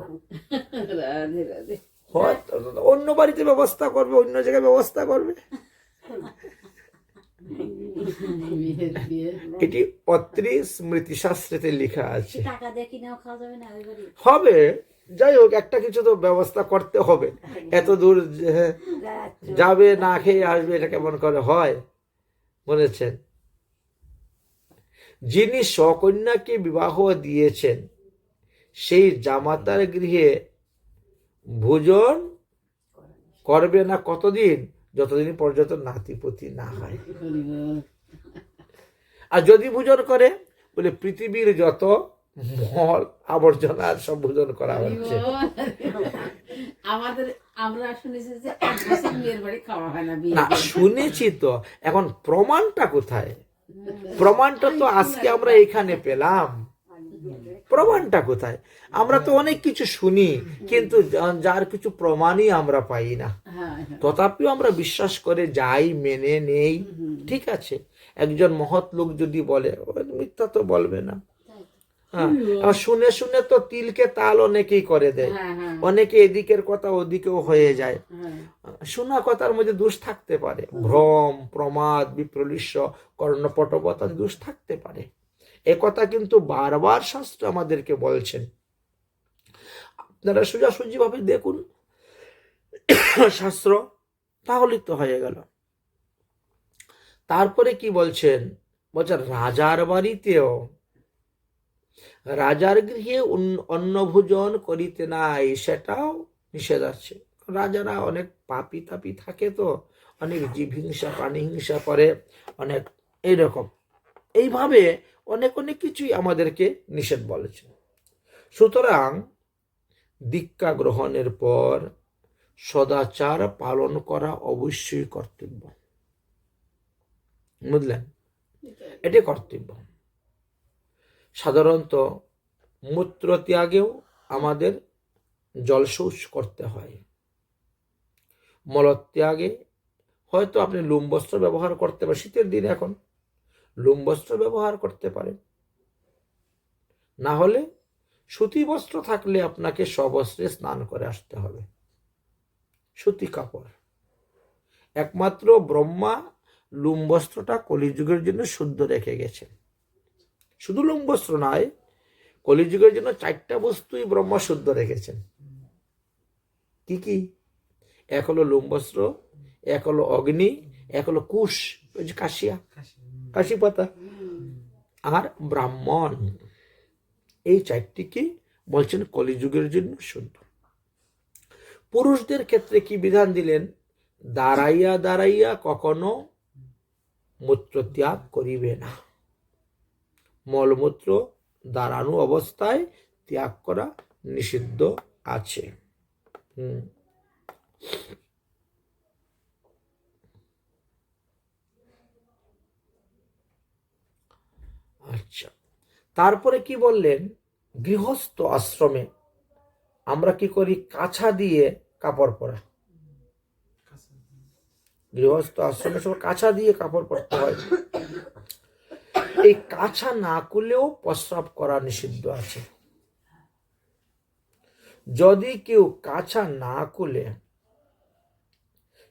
রাধে রাধে। অন্য বাড়িতে ব্যবস্থা করবে, অন্য জায়গায় ব্যবস্থা করবে। বিয়ে এটি অত্রি স্মৃতিশাস্ত্রেতে লেখা আছে। টাকা দিয়ে কিনেও খাওয়া যাবে না ওই বাড়ি। হবে, যাই হোক, একটা কিছু তো ব্যবস্থা করতে হবে। এত দূর যাবে, না খেয়ে আসবে, এটা কেমন করে হয় বলেছেন। যিনি সকন্যাকে বিবাহ দিয়েছেন সেই জামাতার গৃহে ভোজন করবে না কতদিন? যতদিন পর্যন্ত নাতিপুতি না হয়। হরি বল। আর যদি ভোজন করে, বলে পৃথিবীর যত মল আবর্জনা সব ভোজন করা হরি হচ্ছে। বল। আমরা শুনেছি যে 1 বছর মেয়ের বাড়ি খাওয়া হয় না বিয়ে। না, শুনেছি তো, এখন প্রমাণটা কোথায়? প্রমাণটা তো আজকে আমরা এখানে পেলাম, প্রমাণটা কোথায়? আমরা তো অনেক কিছু শুনি, কিন্তু যার কিছু প্রমাণই আমরা পাই না। হ্যাঁ হ্যাঁ। তথাপিও আমরা বিশ্বাস করে যাই, মেনে নেই। ঠিক আছে, একজন মহৎ লোক যদি বলে, ও মিথ্যা তো বলবে না। হ্যাঁ, আর শুনে শুনে তো তিলকে তাল অনেকেই করে দেয়। হ্যাঁ হ্যাঁ অনেকে এদিকের কথা ওদিকেও হয়ে যায়। হ্যাঁ। শোনা কথার মধ্যে দোষ থাকতে পারে, ভ্রম, প্রমাদ, বিপ্রলিশ্য, কর্ণপটবতা দোষ থাকতে পারে। এ কথা কিন্তু বারবার শাস্ত্র আমাদেরকে বলছেন। আপনারা সোজাসুজি ভাবে দেখুন শাস্ত্র, তাহলে তো হয়ে গেল। তারপরে কি বলছেন? বলছেন রাজার বাড়িতেও, রাজার গৃহে অন্নভোজন করিতে নাই, সেটাও নিষেধ আছে। রাজারা অনেক পাপি তাপি থাকে, তো অনেক জীব হিংসা, প্রাণী হিংসা করে, অনেক এইরকম, এইভাবে অনেক অনেক কিছুই আমাদেরকে নিষেধ বলেছে। সুতরাং দীক্ষা গ্রহণের পর সদাচার পালন করা অবশ্যই কর্তব্য। বুঝলেন? এটি কর্তব্য। সাধারণত মূত্র ত্যাগেও আমাদের জলশৌচ করতে হয়। মলত্যাগে হয়তো আপনি লুম্বস্ত্র ব্যবহার করতে পারেন, শীতের দিন এখন লুম্বস্ত্র ব্যবহার করতে পারেন। না হলে সুতি বস্ত্র থাকলে আপনাকে সবস্ত্রে স্নান করে আসতে হবে, সুতি কাপড়। একমাত্র ব্রহ্মা লুম্বস্ত্রটা কলিযুগের জন্য শুদ্ধ রেখে গেছেন। শুধু লুম্বস্ত্র নয়, কলিযুগের জন্য 4টা বস্তুই ব্রহ্মা শুদ্ধ রেখেছেন। কি কি? এক হলো লুম্বস্ত্র, এক হলো অগ্নি, এক হলো কুশ, ওই যে কাশিয়া, কাশি পাতা, আর ব্রাহ্মণ। এই 4টিকে বলছেন কলিযুগের জন্য শুদ্ধ। পুরুষদের ক্ষেত্রে কি বিধান দিলেন? দাঁড়াইয়া দাঁড়াইয়া কখনো মূত্র ত্যাগ করিবে না। মলমূত্র দাঁড়ানো অবস্থায় ত্যাগ করা নিষিদ্ধ আছে। আচ্ছা, তারপরে কি বললেন? গৃহস্থ আশ্রমে আমরা কি করি? কাছা দিয়ে কাপড় পরা। গৃহস্থ আশ্রমে সব কাছা দিয়ে কাপড় পরতে হয়। এই কাছা না করলেও প্রস্রাব করা নিষিদ্ধ আছে। যদি কেউ কাছা না খুলে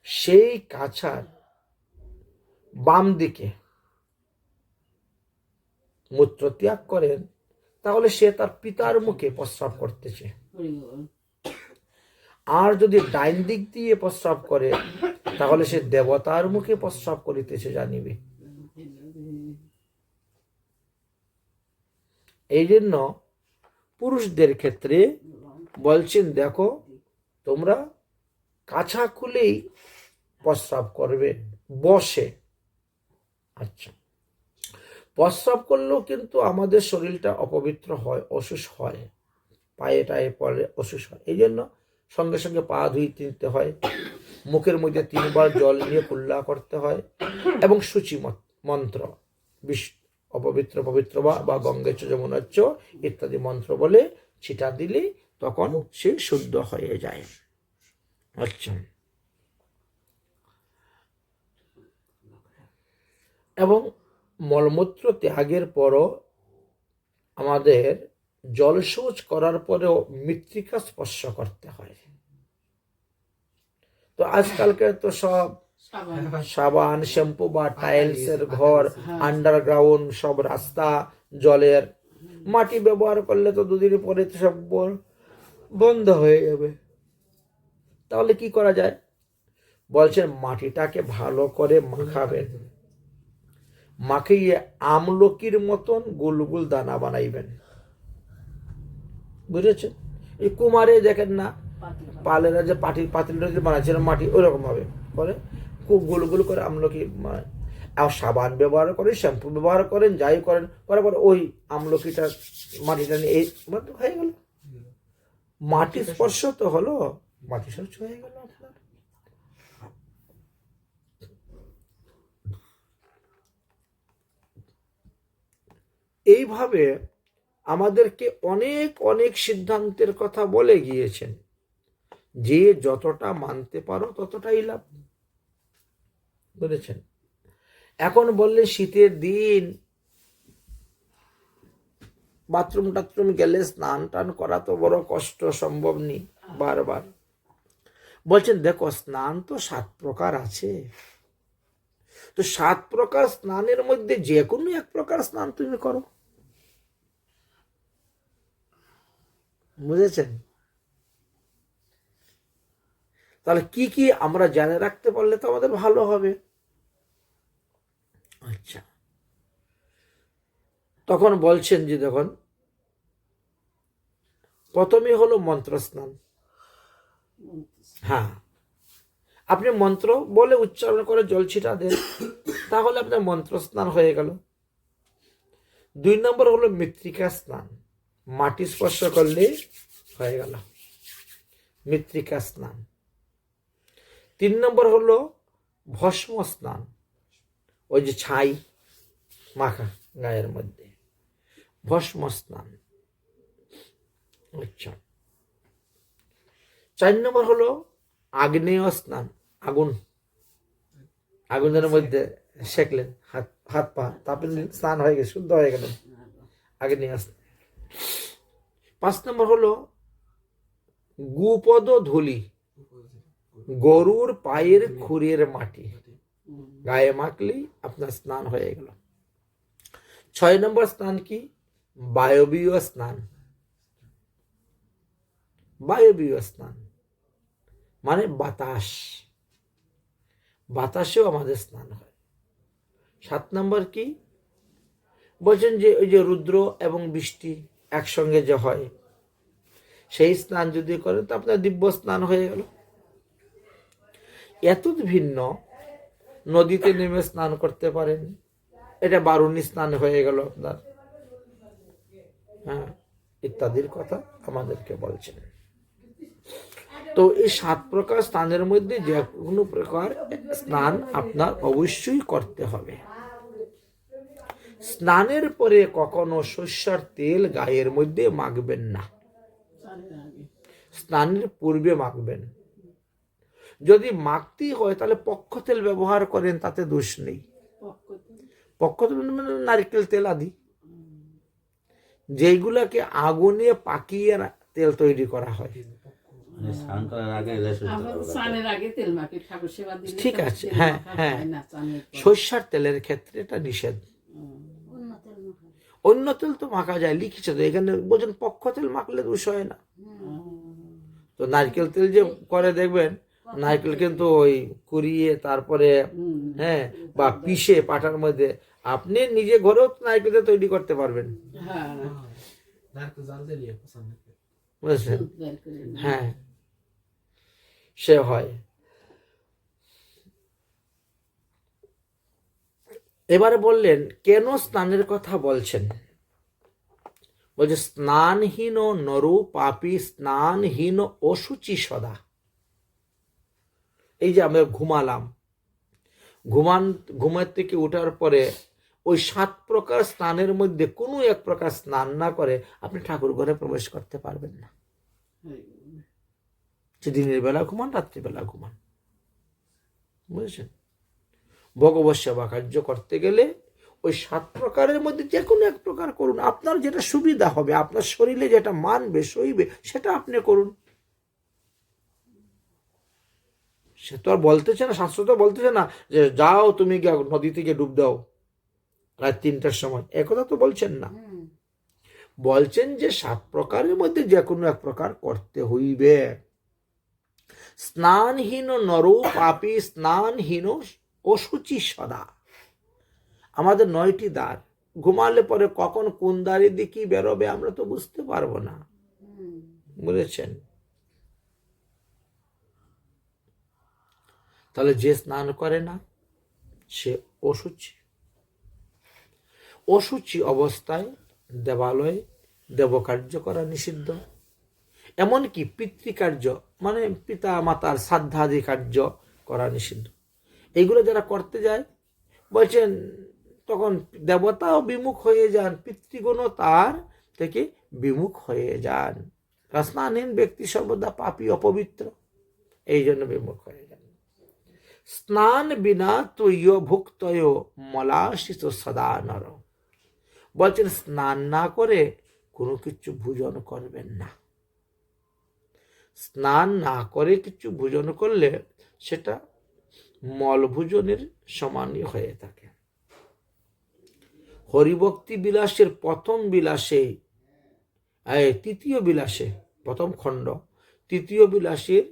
সেই কাছার বাম দিকে মূত্র ত্যাগ করেন, তাহলে সে তার পিতার মুখে প্রস্রাব করতেছে। হরি বল। আর যদি ডাইন দিক দিয়ে প্রস্রাব করে, তাহলে সে দেবতার মুখে প্রস্রাব করিতেছে জানিবে। এই জন্য পুরুষদের ক্ষেত্রে বলছেন, দেখো তোমরা কাছা খুলেই প্রস্রাব করবে বসে। আচ্ছা, প্রস্রাব করলেও কিন্তু আমাদের শরীরটা অপবিত্র হয়, অসুষ হয়, পায়ে টায়ে পড়লে অসুষ হয়। এই জন্য সঙ্গে সঙ্গে পা ধুইতে নিতে হয়, মুখের মধ্যে 3 বার জল নিয়ে কুল্লা করতে হয়, এবং সূচি মন্ত্র অপবিত্র পবিত্র বা গঙ্গেচ্চ যমুনাচ্চ ইত্যাদি মন্ত্র বলে ছিটা দিলে তখন সে শুদ্ধ হয়ে যায়। আচ্ছা, এবং মলমূত্র ত্যাগের পরও আমাদের জলশৌচ করার পরেও মৃত্তিকা স্পর্শ করতে হয়। তো আজকালকে তো সব সাবান শ্যাম্পু বা টাইলসের ঘর, আন্ডারগ্রাউন্ড সব রাস্তা, জলের মাটি ব্যবহার করলে তো 2 দিন পরে তো সব বন্ধ হয়ে যাবে। তাহলে কি করা যায়? বলছেন মাটিটাকে ভালো করে মাখাবেন, মাখিয়ে আমলকির মতন গোল গোল দানা বানাইবেন। বুঝেছেন? এই কুমারে দেখেন না পালেরা যে পাতিলটা যে বানাচ্ছিল মাটি ওইরকম ভাবে করে খুব গোল গোল করে আমলকি, আর সাবান ব্যবহার করেন, শ্যাম্পু ব্যবহার করেন, যাই করেন, করার পর ওই আমলকিটা মাটিটা নিয়ে এই হয়ে গেল, মাটি স্পর্শ তো হলো, মাটি স্পর্শ হয়ে গেল আপনার। এইভাবে আমাদেরকে অনেক অনেক সিদ্ধান্তের কথা বলে গিয়েছেন, যে যতটা মানতে পারো ততটাই লাভ। বুঝেছেন? এখন বললে শীতের দিন বাথরুম টাথরুম গেলে স্নান টান করা তো বড় কষ্ট, সম্ভব নেই বারবার। বলছেন দেখো স্নান তো 7 প্রকার আছে, তো 7 প্রকার স্নানের মধ্যে যে কোনো 1 প্রকার স্নান তুমি করো। বুঝেছেন? তাহলে কি কি আমরা জেনে রাখতে পারলে তো আমাদের ভালো হবে। আচ্ছা, তখন বলছেন যে দেখুন প্রথমে হলো মন্ত্র স্নান। হ্যাঁ, আপনি মন্ত্র বলে উচ্চারণ করে জল ছিটা দেন, তাহলে আপনার মন্ত্র স্নান হয়ে গেল। 2 নম্বর হলো মৃত্তিকা স্নান, মাটি স্পর্শ করলে হয়ে গেল মৃত্তিকা স্নান। 3 নম্বর হলো ভস্ম স্নান, ওই যে ছাই মাখা গায়ের মধ্যে, ভস্ম স্নান। আচ্ছা, 4 নম্বর হলো আগ্নেয় স্নান, আগুনের মধ্যে সেকলেন হাত পা, তারপরে স্নান হয়ে গেছে, শুদ্ধ হয়ে গেলেন, আগ্নেয় স্নান। 5 নম্বর হলো গুপদ ধুলি, গরুর পায়ের খুরের মাটি গায়ে মাখলেই আপনার স্নান হয়ে গেল। 6 নম্বর স্নান কি? বায়বীয় স্নান। বায়বীয় স্নান মানে বাতাসেও আমাদের স্নান হয়। 7 নম্বর কি? বলছেন যে ওই যে রুদ্র এবং বৃষ্টি একসঙ্গে যে হয়, সেই স্নান যদি করেন তো আপনার দিব্য স্নান হয়ে গেল। এত ভিন্ন নদীতে নেমে স্নান করতে পারেন, এটা বারুণী স্নান হয়ে গেল আপনার। হ্যাঁ, ইত্যাদির কথা আমাদেরকে বলছেন। তো এই 7 প্রকার স্নানের মধ্যে যে কোনো প্রকার স্নান আপনার অবশ্যই করতে হবে। স্নানের পরে কখনো সর্ষের তেল গায়ের মধ্যে মাখবেন না, স্নানের পূর্বে মাখবেন। যদি মাখতেই হয় তাহলে পক্ষ তেল ব্যবহার করেন, তাতে দোষ নেই। পক্ষ তেল মানে নারকেল তেল আদি, যেগুলাকে আগুনে পাকিয়ে তেল তৈরি করা হয়। ঠিক আছে, হ্যাঁ হ্যাঁ, সর্ষের তেলের ক্ষেত্রে এটা নিষেধ। অন্য তেল তো মাখা যায়, লিখেছে তো এখানে, বলছেন পক্ষ তেল মাখলে দোষ হয় না। তো নারকেল তেল যে করে দেখবেন নারকেল কিন্তু ওই কুড়িয়ে তারপরে হ্যাঁ বা পিষে পাটার মধ্যে আপনি নিজে ঘরেও তো নারকেল তৈরি করতে পারবেন, হ্যাঁ নারকেল জাল দিয়ে পছন্দ করে। বুঝলেন? দুধ বের করে নিয়ে। হ্যাঁ, সে হয়। এবারে বললেন কেন স্নানের কথা বলছেন? বলছে স্নানহীন নরু পাপী স্নানহীন অসুচি সদা। এই যে আমরা ঘুমার থেকে ওঠার পরে ওই 7 প্রকার স্নানের মধ্যে কোনো এক প্রকার স্নান না করে আপনি ঠাকুর ঘরে প্রবেশ করতে পারবেন না। যে দিনের বেলা ঘুমান, রাত্রিবেলা ঘুমান, বুঝেছেন? ভগবত সেবা কার্য করতে গেলে ওই 7 প্রকারের মধ্যে যে কোনো এক প্রকার করুন, আপনার যেটা সুবিধা হবে, আপনার শরীরে যেটা মানবে সইবে সেটা আপনি করুন। সে তো আর বলতেছে না, শাস্ত্র তো বলতেছে না যে যাও তুমি গিয়ে নদী থেকে ডুব দাও রাত 3টার সময়, একথা তো বলছেন না। বলছেন যে 7 প্রকারের মধ্যে যে কোনো এক প্রকার করতে হইবে। স্নানহীন নরু পাপী স্নানহীন অসুচি সদা। আমাদের 9টি দ্বার, ঘুমালে পরে কখন কোন দ্বারে দিয়ে কি বেরোবে আমরা তো বুঝতে পারবো না, বুঝেছেন? তাহলে যে স্নান করে না সে অসুচি। অসুচি অবস্থায় দেবালয়ে দেবকার্য করা নিষিদ্ধ। এমনকি পিতৃকার্য মানে পিতা মাতার শ্রাদ্ধাদি কার্য করা নিষিদ্ধ। এইগুলো যারা করতে যায় বলছেন তখন দেবতাও বিমুখ হয়ে যান, পিতৃগণও তার থেকে বিমুখ হয়ে যান। স্নানহীন ব্যক্তি সর্বদা পাপী অপবিত্র, এই জন্য বিমুখ হয়ে যান। স্নান বিনা তৈয় ভুক্তয় মলাশিত সদা নর। বলছেন স্নান না করে কোনো কিছু ভোজন করবেন না। স্নান না করে কিছু ভোজন করলে সেটা মলভোজনের সমানই হয়ে থাকে। হরিভক্তি বিলাসের প্রথম বিলাসে, তৃতীয় বিলাসে, প্রথম খণ্ড তৃতীয় বিলাসের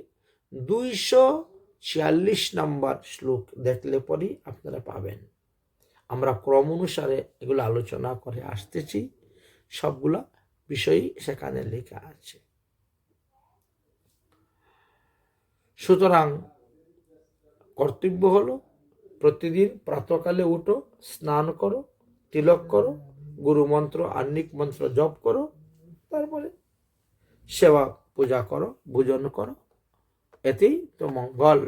246 নম্বর শ্লোক দেখলে পরেই আপনারা পাবেন। আমরা ক্রম অনুসারে এগুলো আলোচনা করে আসতেছি, সবগুলা বিষয়ই সেখানে লেখা আছে। সুতরাং কর্তব্য হলো প্রতিদিন প্রাতকালে উঠো, স্নান করো, তিলক করো, গুরু মন্ত্র আহ্নিক মন্ত্র জপ করো, তারপরে সেবা পূজা করো, ভোজন করো, এতেই তো মঙ্গল।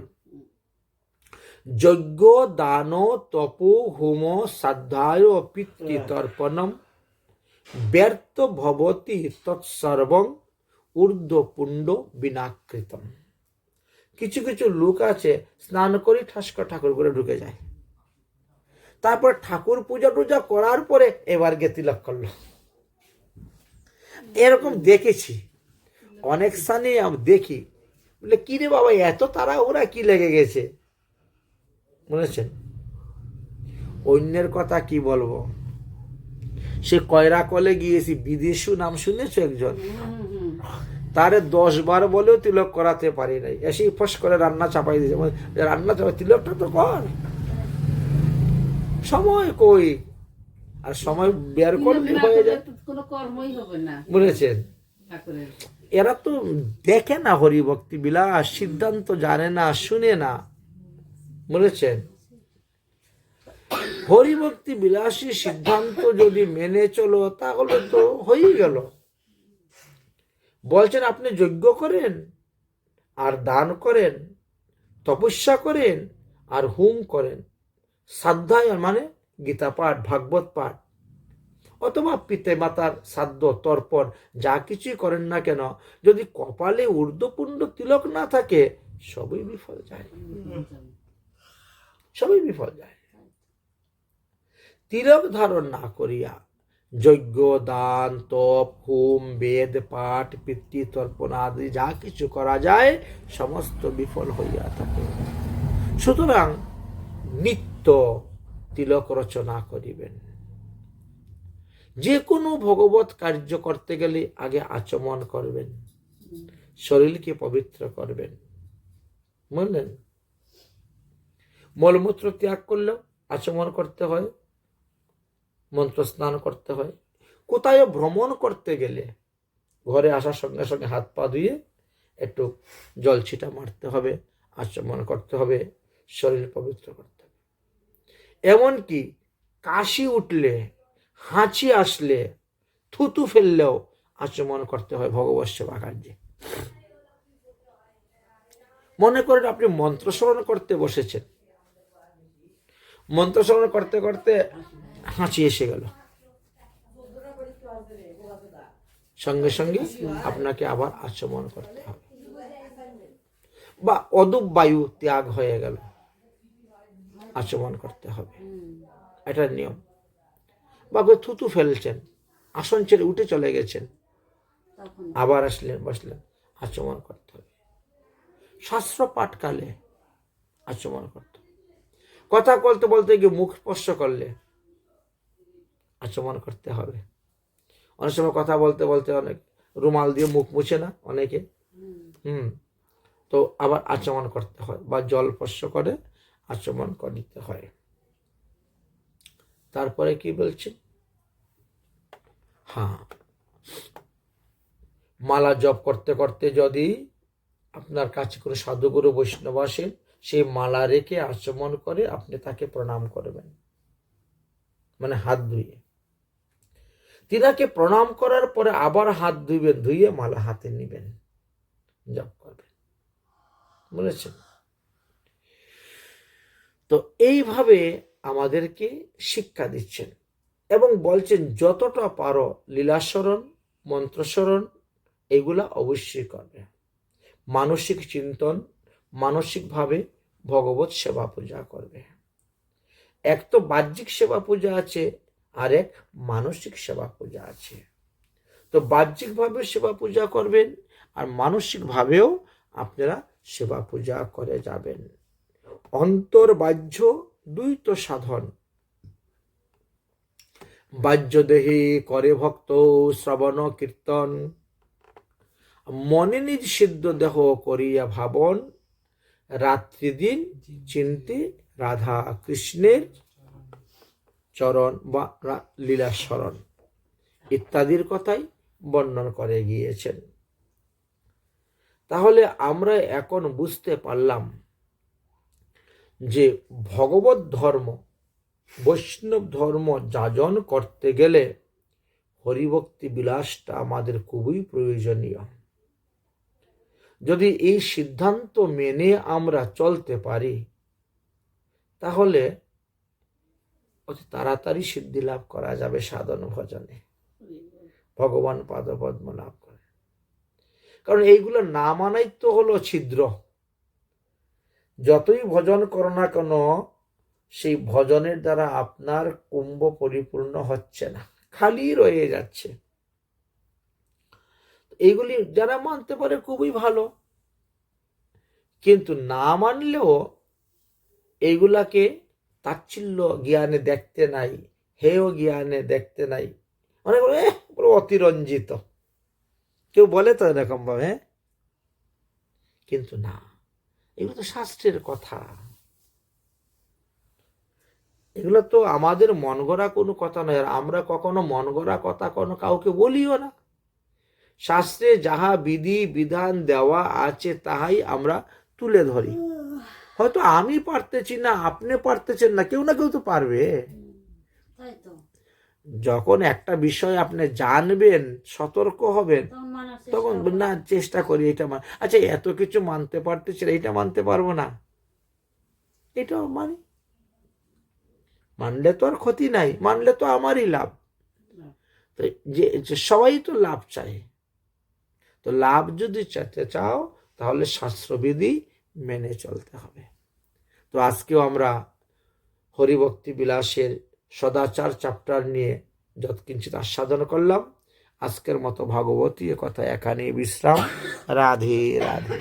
যজ্ঞ দান তপ হোম শ্রাদ্ধায় পিতৃতর্পণম ব্যর্থ ভবতি তৎসর্বং ঊর্ধ্বপুণ্ড বিনাকৃতম। কিছু কিছু লোক আছে স্নান করে ঠাসকা ঠাকুর করে ঢুকে যায়, তারপর ঠাকুর পূজা টুজা করার পরে এবার গে তিলক করলো। এরকম দেখেছি অনেক স্থানে, আমি দেখি বলে কি রে বাবা এত তারা ওরা কি লেগে গেছে, বুঝেছেন? অন্যের কথা কি বলবো, সে কয়রা কলে গিয়েছি, বিদেশু নাম শুনেছো একজন, তারে 10 বার বলেও তিলক করাতে পারি নাই, এসে ফস করে রান্না চাপাই দিয়েছে। রান্না চাপাই, তিলকটা তো কর, সময় কই, আর সময় বের করলে হয়ে যায়, কোনো কর্মই হবে না, বুঝেছেন? ঠাকুরের এরা তো দেখে না হরিভক্তি বিলাস, সিদ্ধান্ত জানে না, শুনে না, বুঝেছেন? হরিভক্তি বিলাসী সিদ্ধান্ত যদি মেনে চলো তাহলে তো হয়েই গেল। বলছেন আপনি যজ্ঞ করেন আর দান করেন, তপস্যা করেন আর হোম করেন, শ্রাদ্ধায়ন মানে গীতা পাঠ, ভাগবত পাঠ, অথবা পিতা মাতার শ্রাদ্ধ তর্পণ যা কিছুই করেন না কেন, যদি কপালে ঊর্ধ্বপুণ্ড তিলক না থাকে সবই বিফল যায়, সবই বিফল যায়। তিলক ধারণ না করিয়া যজ্ঞ দান তপ হোম বেদ পাঠ পিতৃতর্পণ আদি যা কিছু করা যায় সমস্ত বিফল হইয়া থাকে। সুতরাং নিত্য তিলক রচনা করিবেন। যে কোনো ভগবত কার্য করতে গেলে আগে আচমন করবেন, শরীরকে পবিত্র করবেন, বুঝলেন? মলমূত্র ত্যাগ করলেও আচমন করতে হয়, মন্ত্র স্নান করতে হয়। কোথায় ভ্রমণ করতে গেলে ঘরে আসার সঙ্গে সঙ্গে হাত পা ধুয়ে একটু জল ছিটা মারতে হবে, আচমন করতে হবে, শরীর পবিত্র করতে হবে। এমনকি কাশি উঠলে, হাঁচি আসলে, থুতু ফেললেও আচমন করতে হয় ভগবত সেবা কার্যে। মনে করেন আপনি মন্ত্র স্মরণ করতে বসেছেন, মন্ত্র স্মরণ করতে করতে হাঁচি এসে গেল, সঙ্গে সঙ্গে আপনাকে আবার আচমন করতে হবে। বা অদূপ বায়ু ত্যাগ হয়ে গেল, আচমন করতে হবে, এটা নিয়ম। বা থুতু ফেলছেন, আসন ছেড়ে উঠে চলে গেছেন, তখন আবার আসলেন, বসলেন, আচমন করতে হবে। শাস্ত্র পাঠকালে আচমন করতে হবে। কথা বলতে বলতে গিয়ে মুখ স্পর্শ করলে আচমন করতে হবে। অনেক সময় কথা বলতে বলতে অনেক রুমাল দিয়ে মুখ মুছে না অনেকে, তো আবার আচমন করতে হয়, বা জল স্পর্শ করে আচমন করতে হয়। তারপরে কি বলছেন? হ্যাঁ, মালা জপ করতে করতে যদি আপনার কাছে কোনো সাধুগুরু বৈষ্ণব আসেন, সেই মালা রেখে আচমন করে আপনি তাকে প্রণাম করবেন, মানে হাত ধুয়ে। তিনাকে প্রণাম করার পরে আবার হাত ধুইবেন, ধুয়ে মালা হাতে নিবেন, জপ করবেন। বুঝেছেন? তো এইভাবে আমাদেরকে শিক্ষা দিচ্ছেন এবং বলছেন যতটা পারো লীলাস্মরণ, মন্ত্রস্মরণ এগুলা অবশ্যই করবে। মানসিক চিন্তন, মানসিকভাবে ভগবত সেবা পূজা করবে। এক তো বাহ্যিক সেবা পূজা আছে, আর এক মানসিক সেবা পূজা আছে। তো বাহ্যিকভাবে সেবা পূজা করবেন, আর মানসিকভাবেও আপনারা সেবা পূজা করে যাবেন। অন্তর বাহ্য দুই তো সাধন। বাহ্য দেহে করে ভক্ত শ্রবণ কীর্তন, মনে নিজ সিদ্ধ দেহ করিয়া ভাবন, রাত্রি দিন চিন্তে রাধা কৃষ্ণের চরণ বা লীলা স্মরণ ইত্যাদির কথাই বর্ণন করে গিয়েছেন। তাহলে আমরা এখন বুঝতে পারলাম যে ভগবত ধর্ম, বৈষ্ণব ধর্ম যাজন করতে গেলে হরিভক্তি বিলাসটা আমাদের খুবই প্রয়োজনীয়। যদি এই সিদ্ধান্ত মেনে আমরা চলতে পারি, তাহলে অতি তাড়াতাড়ি সিদ্ধি লাভ করা যাবে সাধন ভজনে, ভগবান পাদপদ্ম লাভ করে। কারণ এইগুলো না মানাই তো হলো ছিদ্র। যতই ভজন করো না কেন, সেই ভজনের দ্বারা আপনার কুম্ভ পরিপূর্ণ হচ্ছে না, খালি রয়ে যাচ্ছে। এইগুলি যারা মানতে পারে খুবই ভালো, কিন্তু না মানলেও এইগুলাকে তাচ্ছিল্য জ্ঞানে দেখতে নাই, হেয় জ্ঞানে দেখতে নাই, অনেক অতিরঞ্জিত কেউ বলে তো এরকম ভাবে, কিন্তু না, এগুলো তো শাস্ত্রের কথা, এগুলো তো আমাদের মন গড়া কোনো কথা নয়। আর আমরা কখনো মন গড়া কথা কোনো কাউকে বলিও না। শাস্ত্রে যাহা বিধি বিধান দেওয়া আছে তাহাই আমরা তুলে ধরি। হয়তো আমি পারতেছি না, আপনি পারতেছেন না, কেউ না কেউ তো পারবে। তাই তো, যখন একটা বিষয় আপনি জানবেন, সতর্ক হবেন, তখন মানার তখন চেষ্টা না চেষ্টা করি এটা আচ্ছা এত কিছু মানতে পারতেছি না, এটা মানতে পারবো না, এটাও মানি। মানলে তো আর ক্ষতি নাই, মানলে তো আমারই লাভ। তো যে সবাই তো লাভ চায়, তো লাভ যদি চাইতে চাও তাহলে শাস্ত্রবিধি মেনে চলতে হবে। তো আজকেও আমরা হরিভক্তি বিলাসের সদাচার চ্যাপ্টার নিয়ে যৎকিঞ্চিৎ আস্বাদন করলাম। আজকের মতো ভাগবতী কথা এখানেই বিশ্রাম। রাধে রাধে।